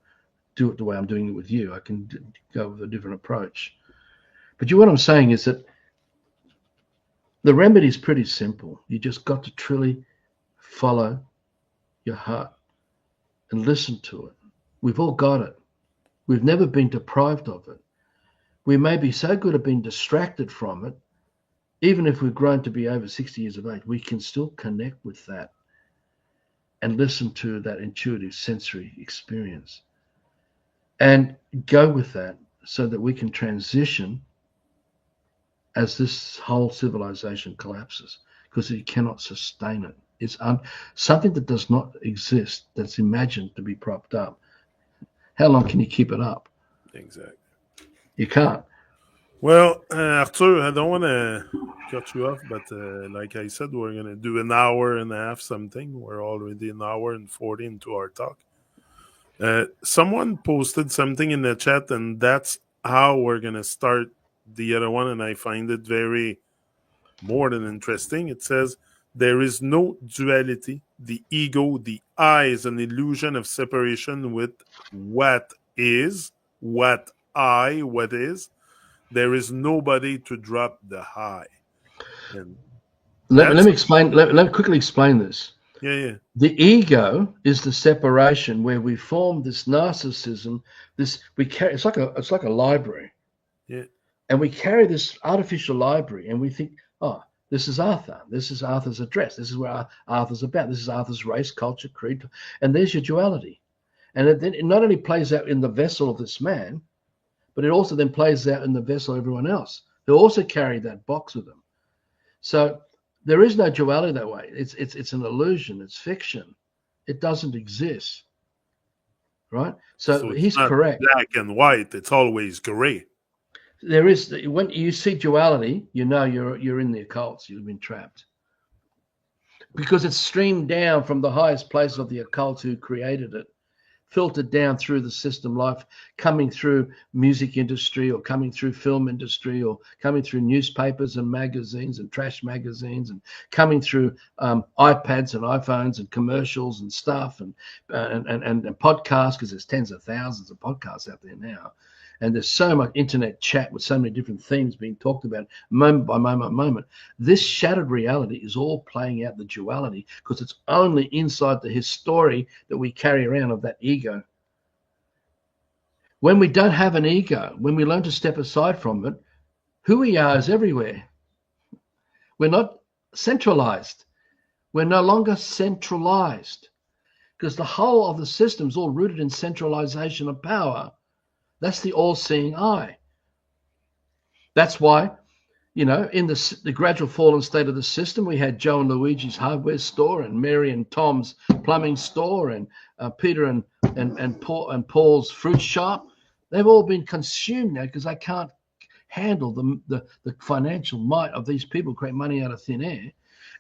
do it the way I'm doing it with you. I can go with a different approach. But what I'm saying is that the remedy is pretty simple. You just got to truly follow your heart and listen to it. We've all got it. We've never been deprived of it. We may be so good at being distracted from it, even if we've grown to be over 60 years of age, we can still connect with that and listen to that intuitive sensory experience and go with that so that we can transition as this whole civilization collapses, because it cannot sustain it. It's something that does not exist, that's imagined to be propped up. How long can you keep it up? Exactly. You can't. Well, Arthur, I don't want to cut you off, but like I said, we're going to do an hour and a half something. We're already an hour and 40 into our talk. Someone posted something in the chat, and that's how we're going to start the other one, and I find it very more than interesting. It says, there is no duality. The ego, the I, is an illusion of separation with what is, what is. There is nobody to drop the high. And let me explain. Let me quickly explain this. Yeah. The ego is the separation where we form this narcissism. We carry. It's like a library. Yeah. And we carry this artificial library, and we think, oh, this is Arthur. This is Arthur's address. This is where Arthur's about. This is Arthur's race, culture, creed, and there's your duality. And it not only plays out in the vessel of this man, but it also then plays out in the vessel of everyone else who also carry that box with them. So there is no duality that way. It's an illusion. It's fiction. It doesn't exist, right? So it's he's not correct. Black and white. It's always gray. There is, when you see duality, you know you're in the occult. You've been trapped because it's streamed down from the highest place of the occult who created it, filtered down through the system life, coming through music industry or coming through film industry or coming through newspapers and magazines and trash magazines and coming through iPads and iPhones and commercials and stuff and podcasts, because there's tens of thousands of podcasts out there now. And there's so much internet chat with so many different themes being talked about moment by moment by moment. This shattered reality is all playing out the duality because it's only inside the story that we carry around of that ego. When we don't have an ego, when we learn to step aside from it, who we are is everywhere. We're not centralized. We're no longer centralized because the whole of the system is all rooted in centralization of power. That's the all-seeing eye. That's why, in the gradual fallen state of the system, we had Joe and Luigi's hardware store and Mary and Tom's plumbing store and Peter and Paul's fruit shop. They've all been consumed now because they can't handle the financial might of these people who create money out of thin air,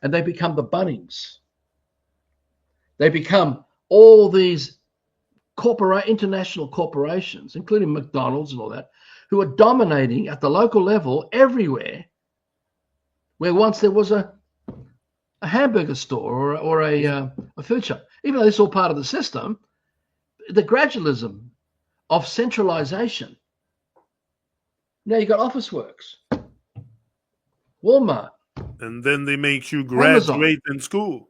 and they become the Bunnings. They become all these international corporations, including McDonald's and all that, who are dominating at the local level everywhere, where once there was a hamburger store or a food shop. Even though it's all part of the system, the gradualism of centralization. Now you got Officeworks, Walmart, and then they make you graduate Amazon. In school.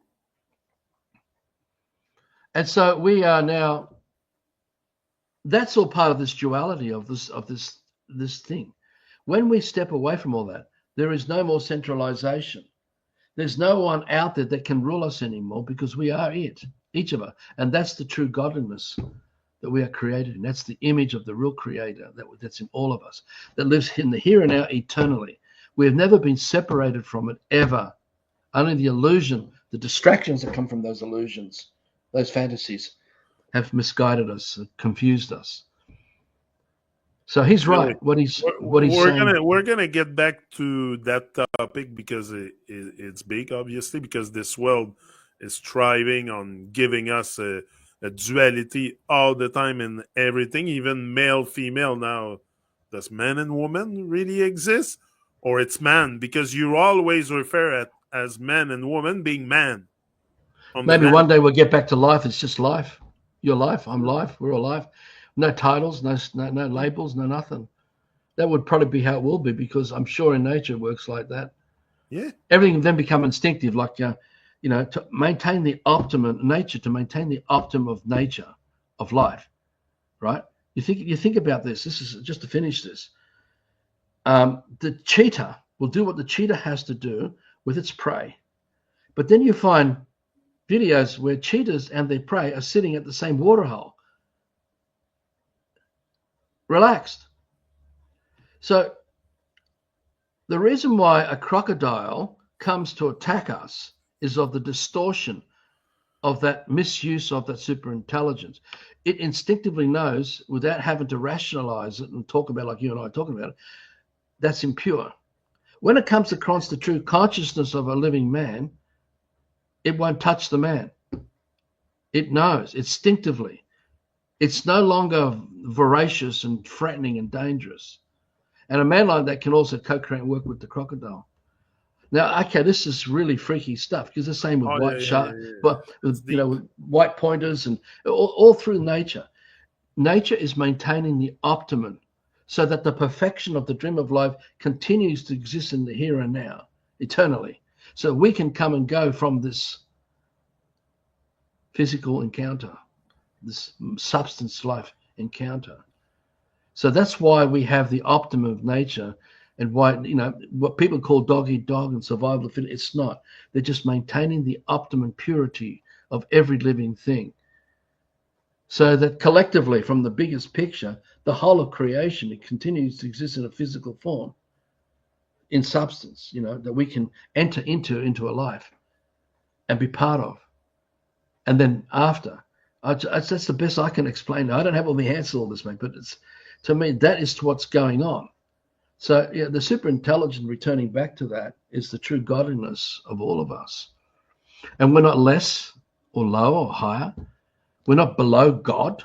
And so we are now. That's all part of this duality of this thing. When we step away from all that, there is no more centralization. There's no one out there that can rule us anymore because we are it, each of us. And that's the true godliness that we are created in. That's the image of the real creator that's in all of us, that lives in the here and now eternally. We have never been separated from it ever. Only the illusion, the distractions that come from those illusions, those fantasies, have misguided us, confused us. So he's right. What he's saying. We're gonna get back to that topic because it's big, obviously, because this world is thriving on giving us a duality all the time in everything, even male, female. Now, does man and woman really exist, or it's man? Because you always refer at as man and woman being man. Maybe one day we'll get back to life. It's just life. Your life, I'm life, we're all life. No titles, no labels, no nothing. That would probably be how it will be, because I'm sure in nature it works like that. Yeah. Everything then become instinctive, like to maintain the optimum nature, to maintain the optimum of nature, of life, right? You think about this. This is just to finish this. The cheetah will do what the cheetah has to do with its prey, but then you find videos where cheetahs and their prey are sitting at the same waterhole, relaxed. So the reason why a crocodile comes to attack us is of the distortion of that misuse of that super intelligence. It instinctively knows, without having to rationalize it and talk about like you and I are talking about it, that's impure. When it comes across the true consciousness of a living man, it won't touch the man. It knows instinctively. It's no longer voracious and threatening and dangerous. And a man like that can also co-create and work with the crocodile. Now, okay, this is really freaky stuff, because the same with Oh, white shark, yeah. but It's with, deep. with white pointers and all through nature. Nature is maintaining the optimum so that the perfection of the dream of life continues to exist in the here and now, eternally. So we can come and go from this physical encounter, this substance life encounter. So that's why we have the optimum of nature, and why, what people call dog eat dog and survival of fit, it's not. They're just maintaining the optimum purity of every living thing. So that collectively, from the biggest picture, the whole of creation, it continues to exist in a physical form, in substance, that we can enter into a life and be part of. And then after, that's the best I can explain. I don't have all the answers to all this, mate, but to me, that is what's going on. So yeah, the super intelligent, returning back to that, is the true godliness of all of us. And we're not less or lower or higher. We're not below God.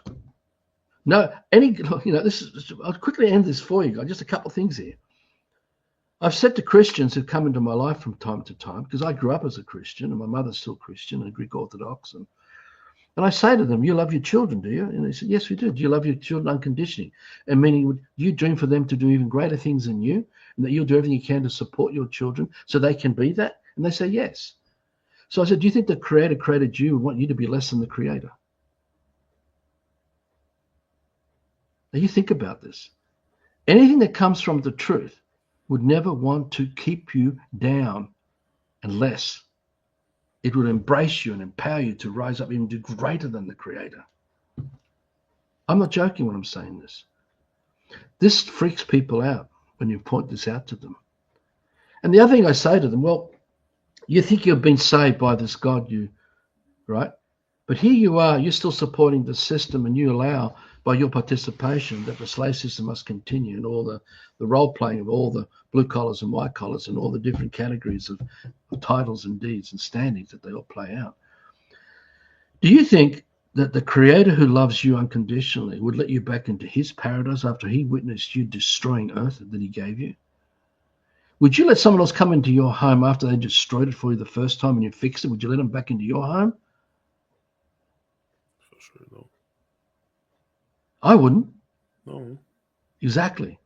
No, this is, I'll quickly end this for you guys. Just a couple of things here. I've said to Christians who've come into my life from time to time, because I grew up as a Christian and my mother's still Christian and Greek Orthodox, and I say to them, you love your children, do you? And they said, yes, we do. Do you love your children unconditionally? And meaning, do you dream for them to do even greater things than you, and that you'll do everything you can to support your children so they can be that? And they say, yes. So I said, do you think the Creator created you and want you to be less than the Creator? Now you think about this. Anything that comes from the truth would never want to keep you down and less. It would embrace you and empower you to rise up even to greater than the Creator. I'm not joking when I'm saying this. This freaks people out when you point this out to them. And the other thing I say to them, well, you think you've been saved by this God, right? But here you are, you're still supporting the system, and you allow, by your participation, that the slave system must continue, and all the role playing of all the blue collars and white collars and all the different categories of titles and deeds and standings that they all play out. Do you think that the Creator who loves you unconditionally would let you back into his paradise after he witnessed you destroying Earth that he gave you? Would you let someone else come into your home after they destroyed it for you the first time and you fixed it? Would you let them back into your home? For sure, no. I wouldn't. No. Exactly.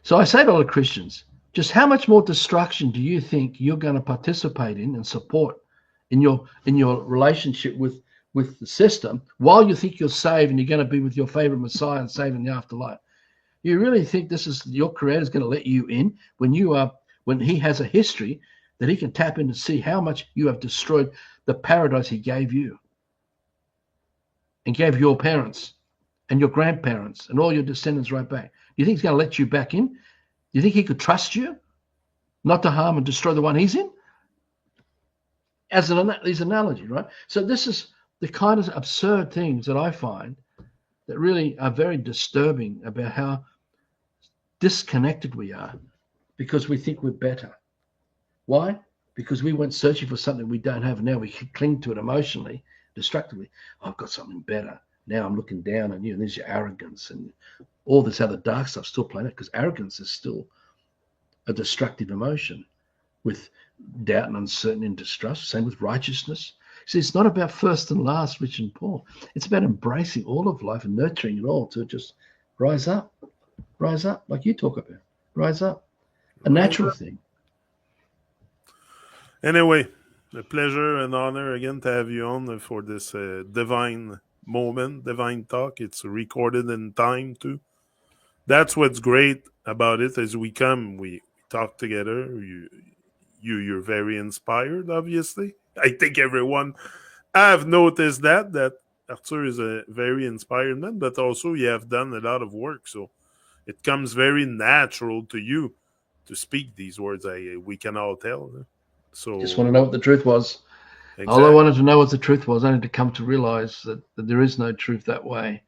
So I say to all the Christians, just how much more destruction do you think you're going to participate in and support in your relationship with the system, while you think you're saved and you're going to be with your favorite Messiah and saved in the afterlife? You really think this is your Creator is going to let you in when he has a history that he can tap in and see how much you have destroyed the paradise he gave you and gave your parents and your grandparents and all your descendants right back? You think he's going to let you back in? You think he could trust you not to harm and destroy the one he's in? As these analogies, right? So this is the kind of absurd things that I find that really are very disturbing about how disconnected we are, because we think we're better. Why? Because we went searching for something we don't have. Now we cling to it emotionally, destructively. Oh, I've got something better. Now I'm looking down on you, and there's your arrogance and all this other dark stuff still playing out, because arrogance is still a destructive emotion, with doubt and uncertainty and distrust. Same with righteousness. See, it's not about first and last, rich and poor. It's about embracing all of life and nurturing it all to just rise up, like you talk about. Rise up. A Rise natural up. thing. Anyway, a pleasure and honor again to have you on for this divine moment, divine talk. It's recorded in time too. That's what's great about it. As we talk together. You're very inspired. Obviously, I think everyone I've noticed that Arthur is a very inspired man, but also you have done a lot of work, so it comes very natural to you to speak these words. We can all tell. Just want to know So what the truth was. All I exactly. wanted to know what the truth was. I need to come to realize that there is no truth that way.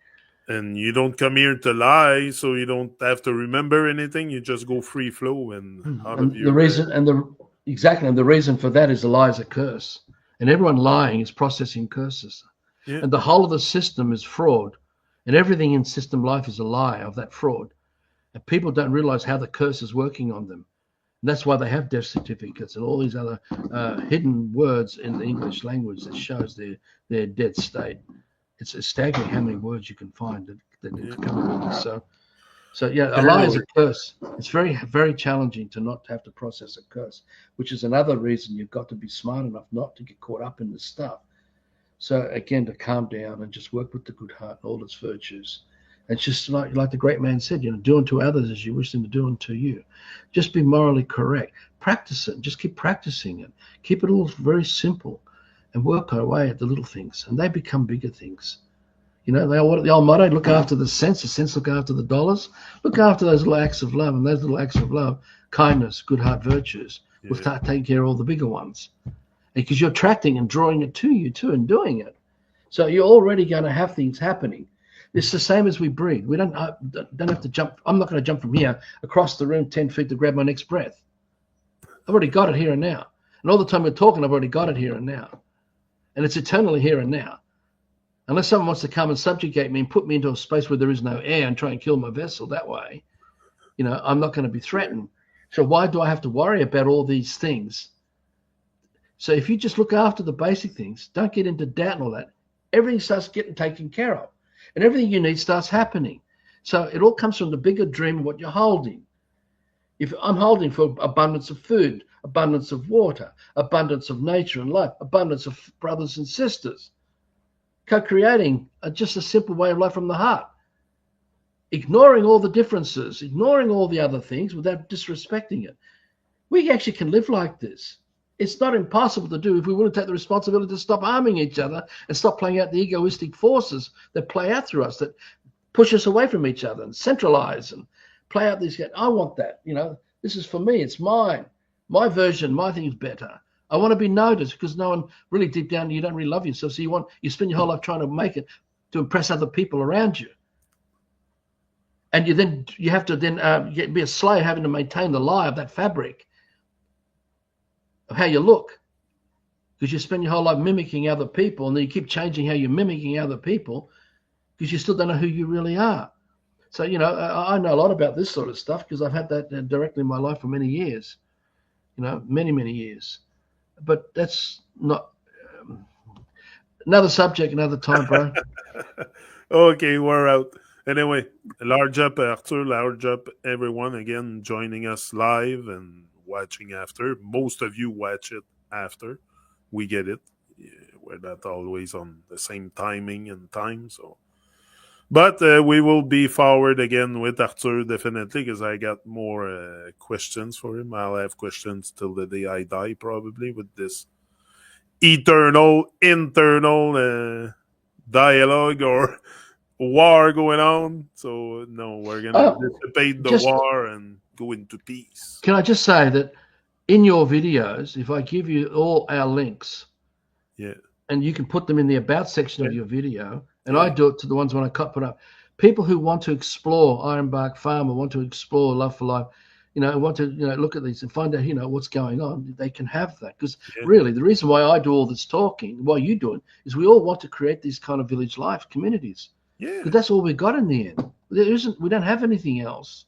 And you don't come here to lie, so you don't have to remember anything. You just go free flow and out of And the your reason, and the exactly, and the reason for that is a lie is a curse, and everyone lying is processing curses, yeah, and the whole of the system is fraud, and everything in system life is a lie of that fraud, and people don't realize how the curse is working on them. And that's why they have death certificates and all these other hidden words in the English language that shows their dead state. It's staggering how many words you can find that come with this. So yeah, a lie is anyway. a curse. It's very, very challenging to not have to process a curse, which is another reason you've got to be smart enough not to get caught up in this stuff. So again, to calm down and just work with the good heart and all its virtues. And just like the great man said, do unto others as you wish them to do unto you. Just be morally correct. Practice it. Just keep practicing it. Keep it all very simple, and work away at the little things, and they become bigger things. The old motto: look after the sense look after the dollars. Look after those little acts of love, and those little acts of love, kindness, good heart, virtues, will Yeah, start taking care of all the bigger ones. Because you're attracting and drawing it to you too, and doing it. So you're already going to have things happening. It's the same as we breathe. We don't have to jump. I'm not going to jump from here across the room 10 feet to grab my next breath. I've already got it here and now. And all the time we're talking, I've already got it here and now. And it's eternally here and now. Unless someone wants to come and subjugate me and put me into a space where there is no air and try and kill my vessel that way, I'm not going to be threatened. So why do I have to worry about all these things? So if you just look after the basic things, don't get into doubt and all that, everything starts getting taken care of. And everything you need starts happening. So it all comes from the bigger dream of what you're holding. If I'm holding for abundance of food, abundance of water, abundance of nature and life, abundance of brothers and sisters, co-creating just a simple way of life from the heart, ignoring all the differences, ignoring all the other things without disrespecting it. We actually can live like this. It's not impossible to do if we want to take the responsibility to stop harming each other and stop playing out the egoistic forces that play out through us, that push us away from each other and centralize and play out these. I want that. This is for me. It's mine. My version, my thing is better. I want to be noticed because no one really deep down, you don't really love yourself. So you spend your whole life trying to make it to impress other people around you. And you have to be a slave having to maintain the lie of that fabric of how you look, because you spend your whole life mimicking other people, and then you keep changing how you're mimicking other people because you still don't know who you really are. So, I know a lot about this sort of stuff because I've had that directly in my life for many years, many, many years. But that's not another subject, another time, bro. okay, we're out. Anyway, large up, Arthur, large up, everyone again joining us live and watching after. Most of you watch it after. We get it. Yeah, we're not always on the same timing and time, so. But we will be forward again with Arthur definitely because I got more questions for him. I'll have questions till the day I die, probably, with this eternal internal dialogue or war going on. So no, we're gonna dissipate the Just war and go into peace. Can I just say that in your videos, if I give you all our links, Yeah, and you can put them in the about section yeah, of your video, and I yeah, do it to the ones when I put up. People who want to explore Ironbark Farm or want to explore Love for Life, want to look at these and find out what's going on, they can have that. Because yeah, really, the reason why I do all this talking, why you do it, is we all want to create these kind of village life communities. yeah. Because that's all we've got in the end. We don't have anything else.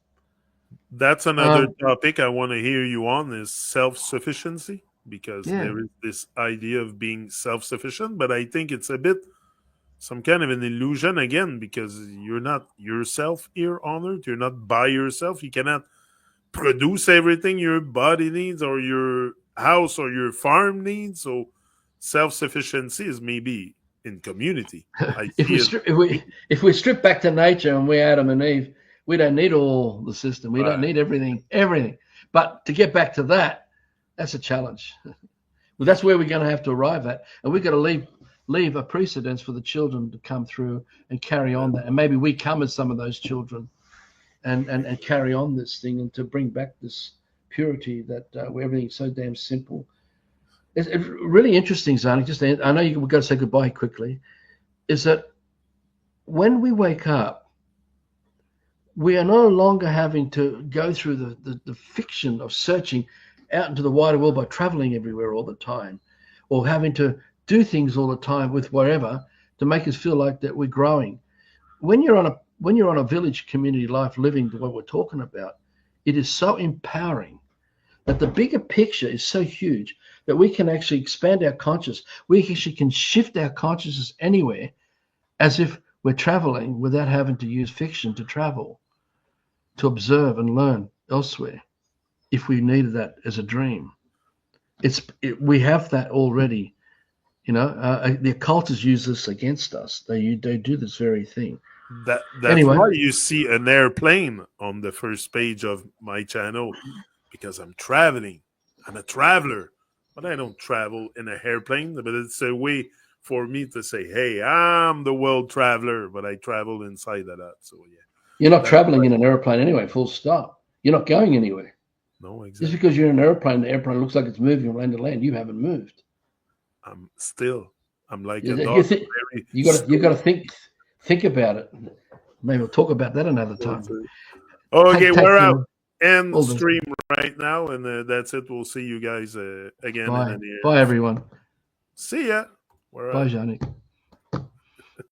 That's another topic I want to hear you on is self sufficiency. because Yeah. there is this idea of being self-sufficient, but I think it's a bit some kind of an illusion again, because you're not yourself here on earth. You're not by yourself. You cannot produce everything your body needs or your house or your farm needs. So self-sufficiency is maybe in community. I if see we it. strip if we strip back to nature and we're Adam and Eve, we don't need all the system. We don't Right. need everything. But to get back to that, that's a challenge. Well, that's where we're going to have to arrive at, and we've got to leave a precedence for the children to come through and carry on that, and maybe we come as some of those children, and carry on this thing, and to bring back this purity that where everything's so damn simple. It's really interesting, Zarnik. Just I know we've got to say goodbye quickly. Is that when we wake up, we are no longer having to go through the fiction of searching out into the wider world by traveling everywhere all the time, or having to do things all the time with wherever to make us feel like that we're growing. When you're on a village community life, living what we're talking about, it is so empowering that the bigger picture is so huge that we can actually expand our consciousness. We actually can shift our consciousness anywhere, as if we're traveling without having to use fiction to travel, to observe and learn elsewhere, if we needed that as a dream. We have that already. The occultists use this against us. They do this very thing. That's Anyway, why you see an airplane on the first page of my channel, because I'm traveling. I'm a traveler, but I don't travel in a airplane. But it's a way for me to say, "Hey, I'm the world traveler," but I travel inside of that. So yeah, you're not that's traveling in an airplane anyway, full stop. You're not going anywhere. no Just exactly. because you're in an airplane, the airplane looks like it's moving from land to land. You haven't moved. I'm still. I'm like a You dog. think Very you got to stoic. think about it. Maybe we'll talk about that another That's time. it. Okay, Take we're out. End all the stream right now, and that's it. We'll see you guys again in bye the near. bye everyone. See ya. We're Bye, out. Janik.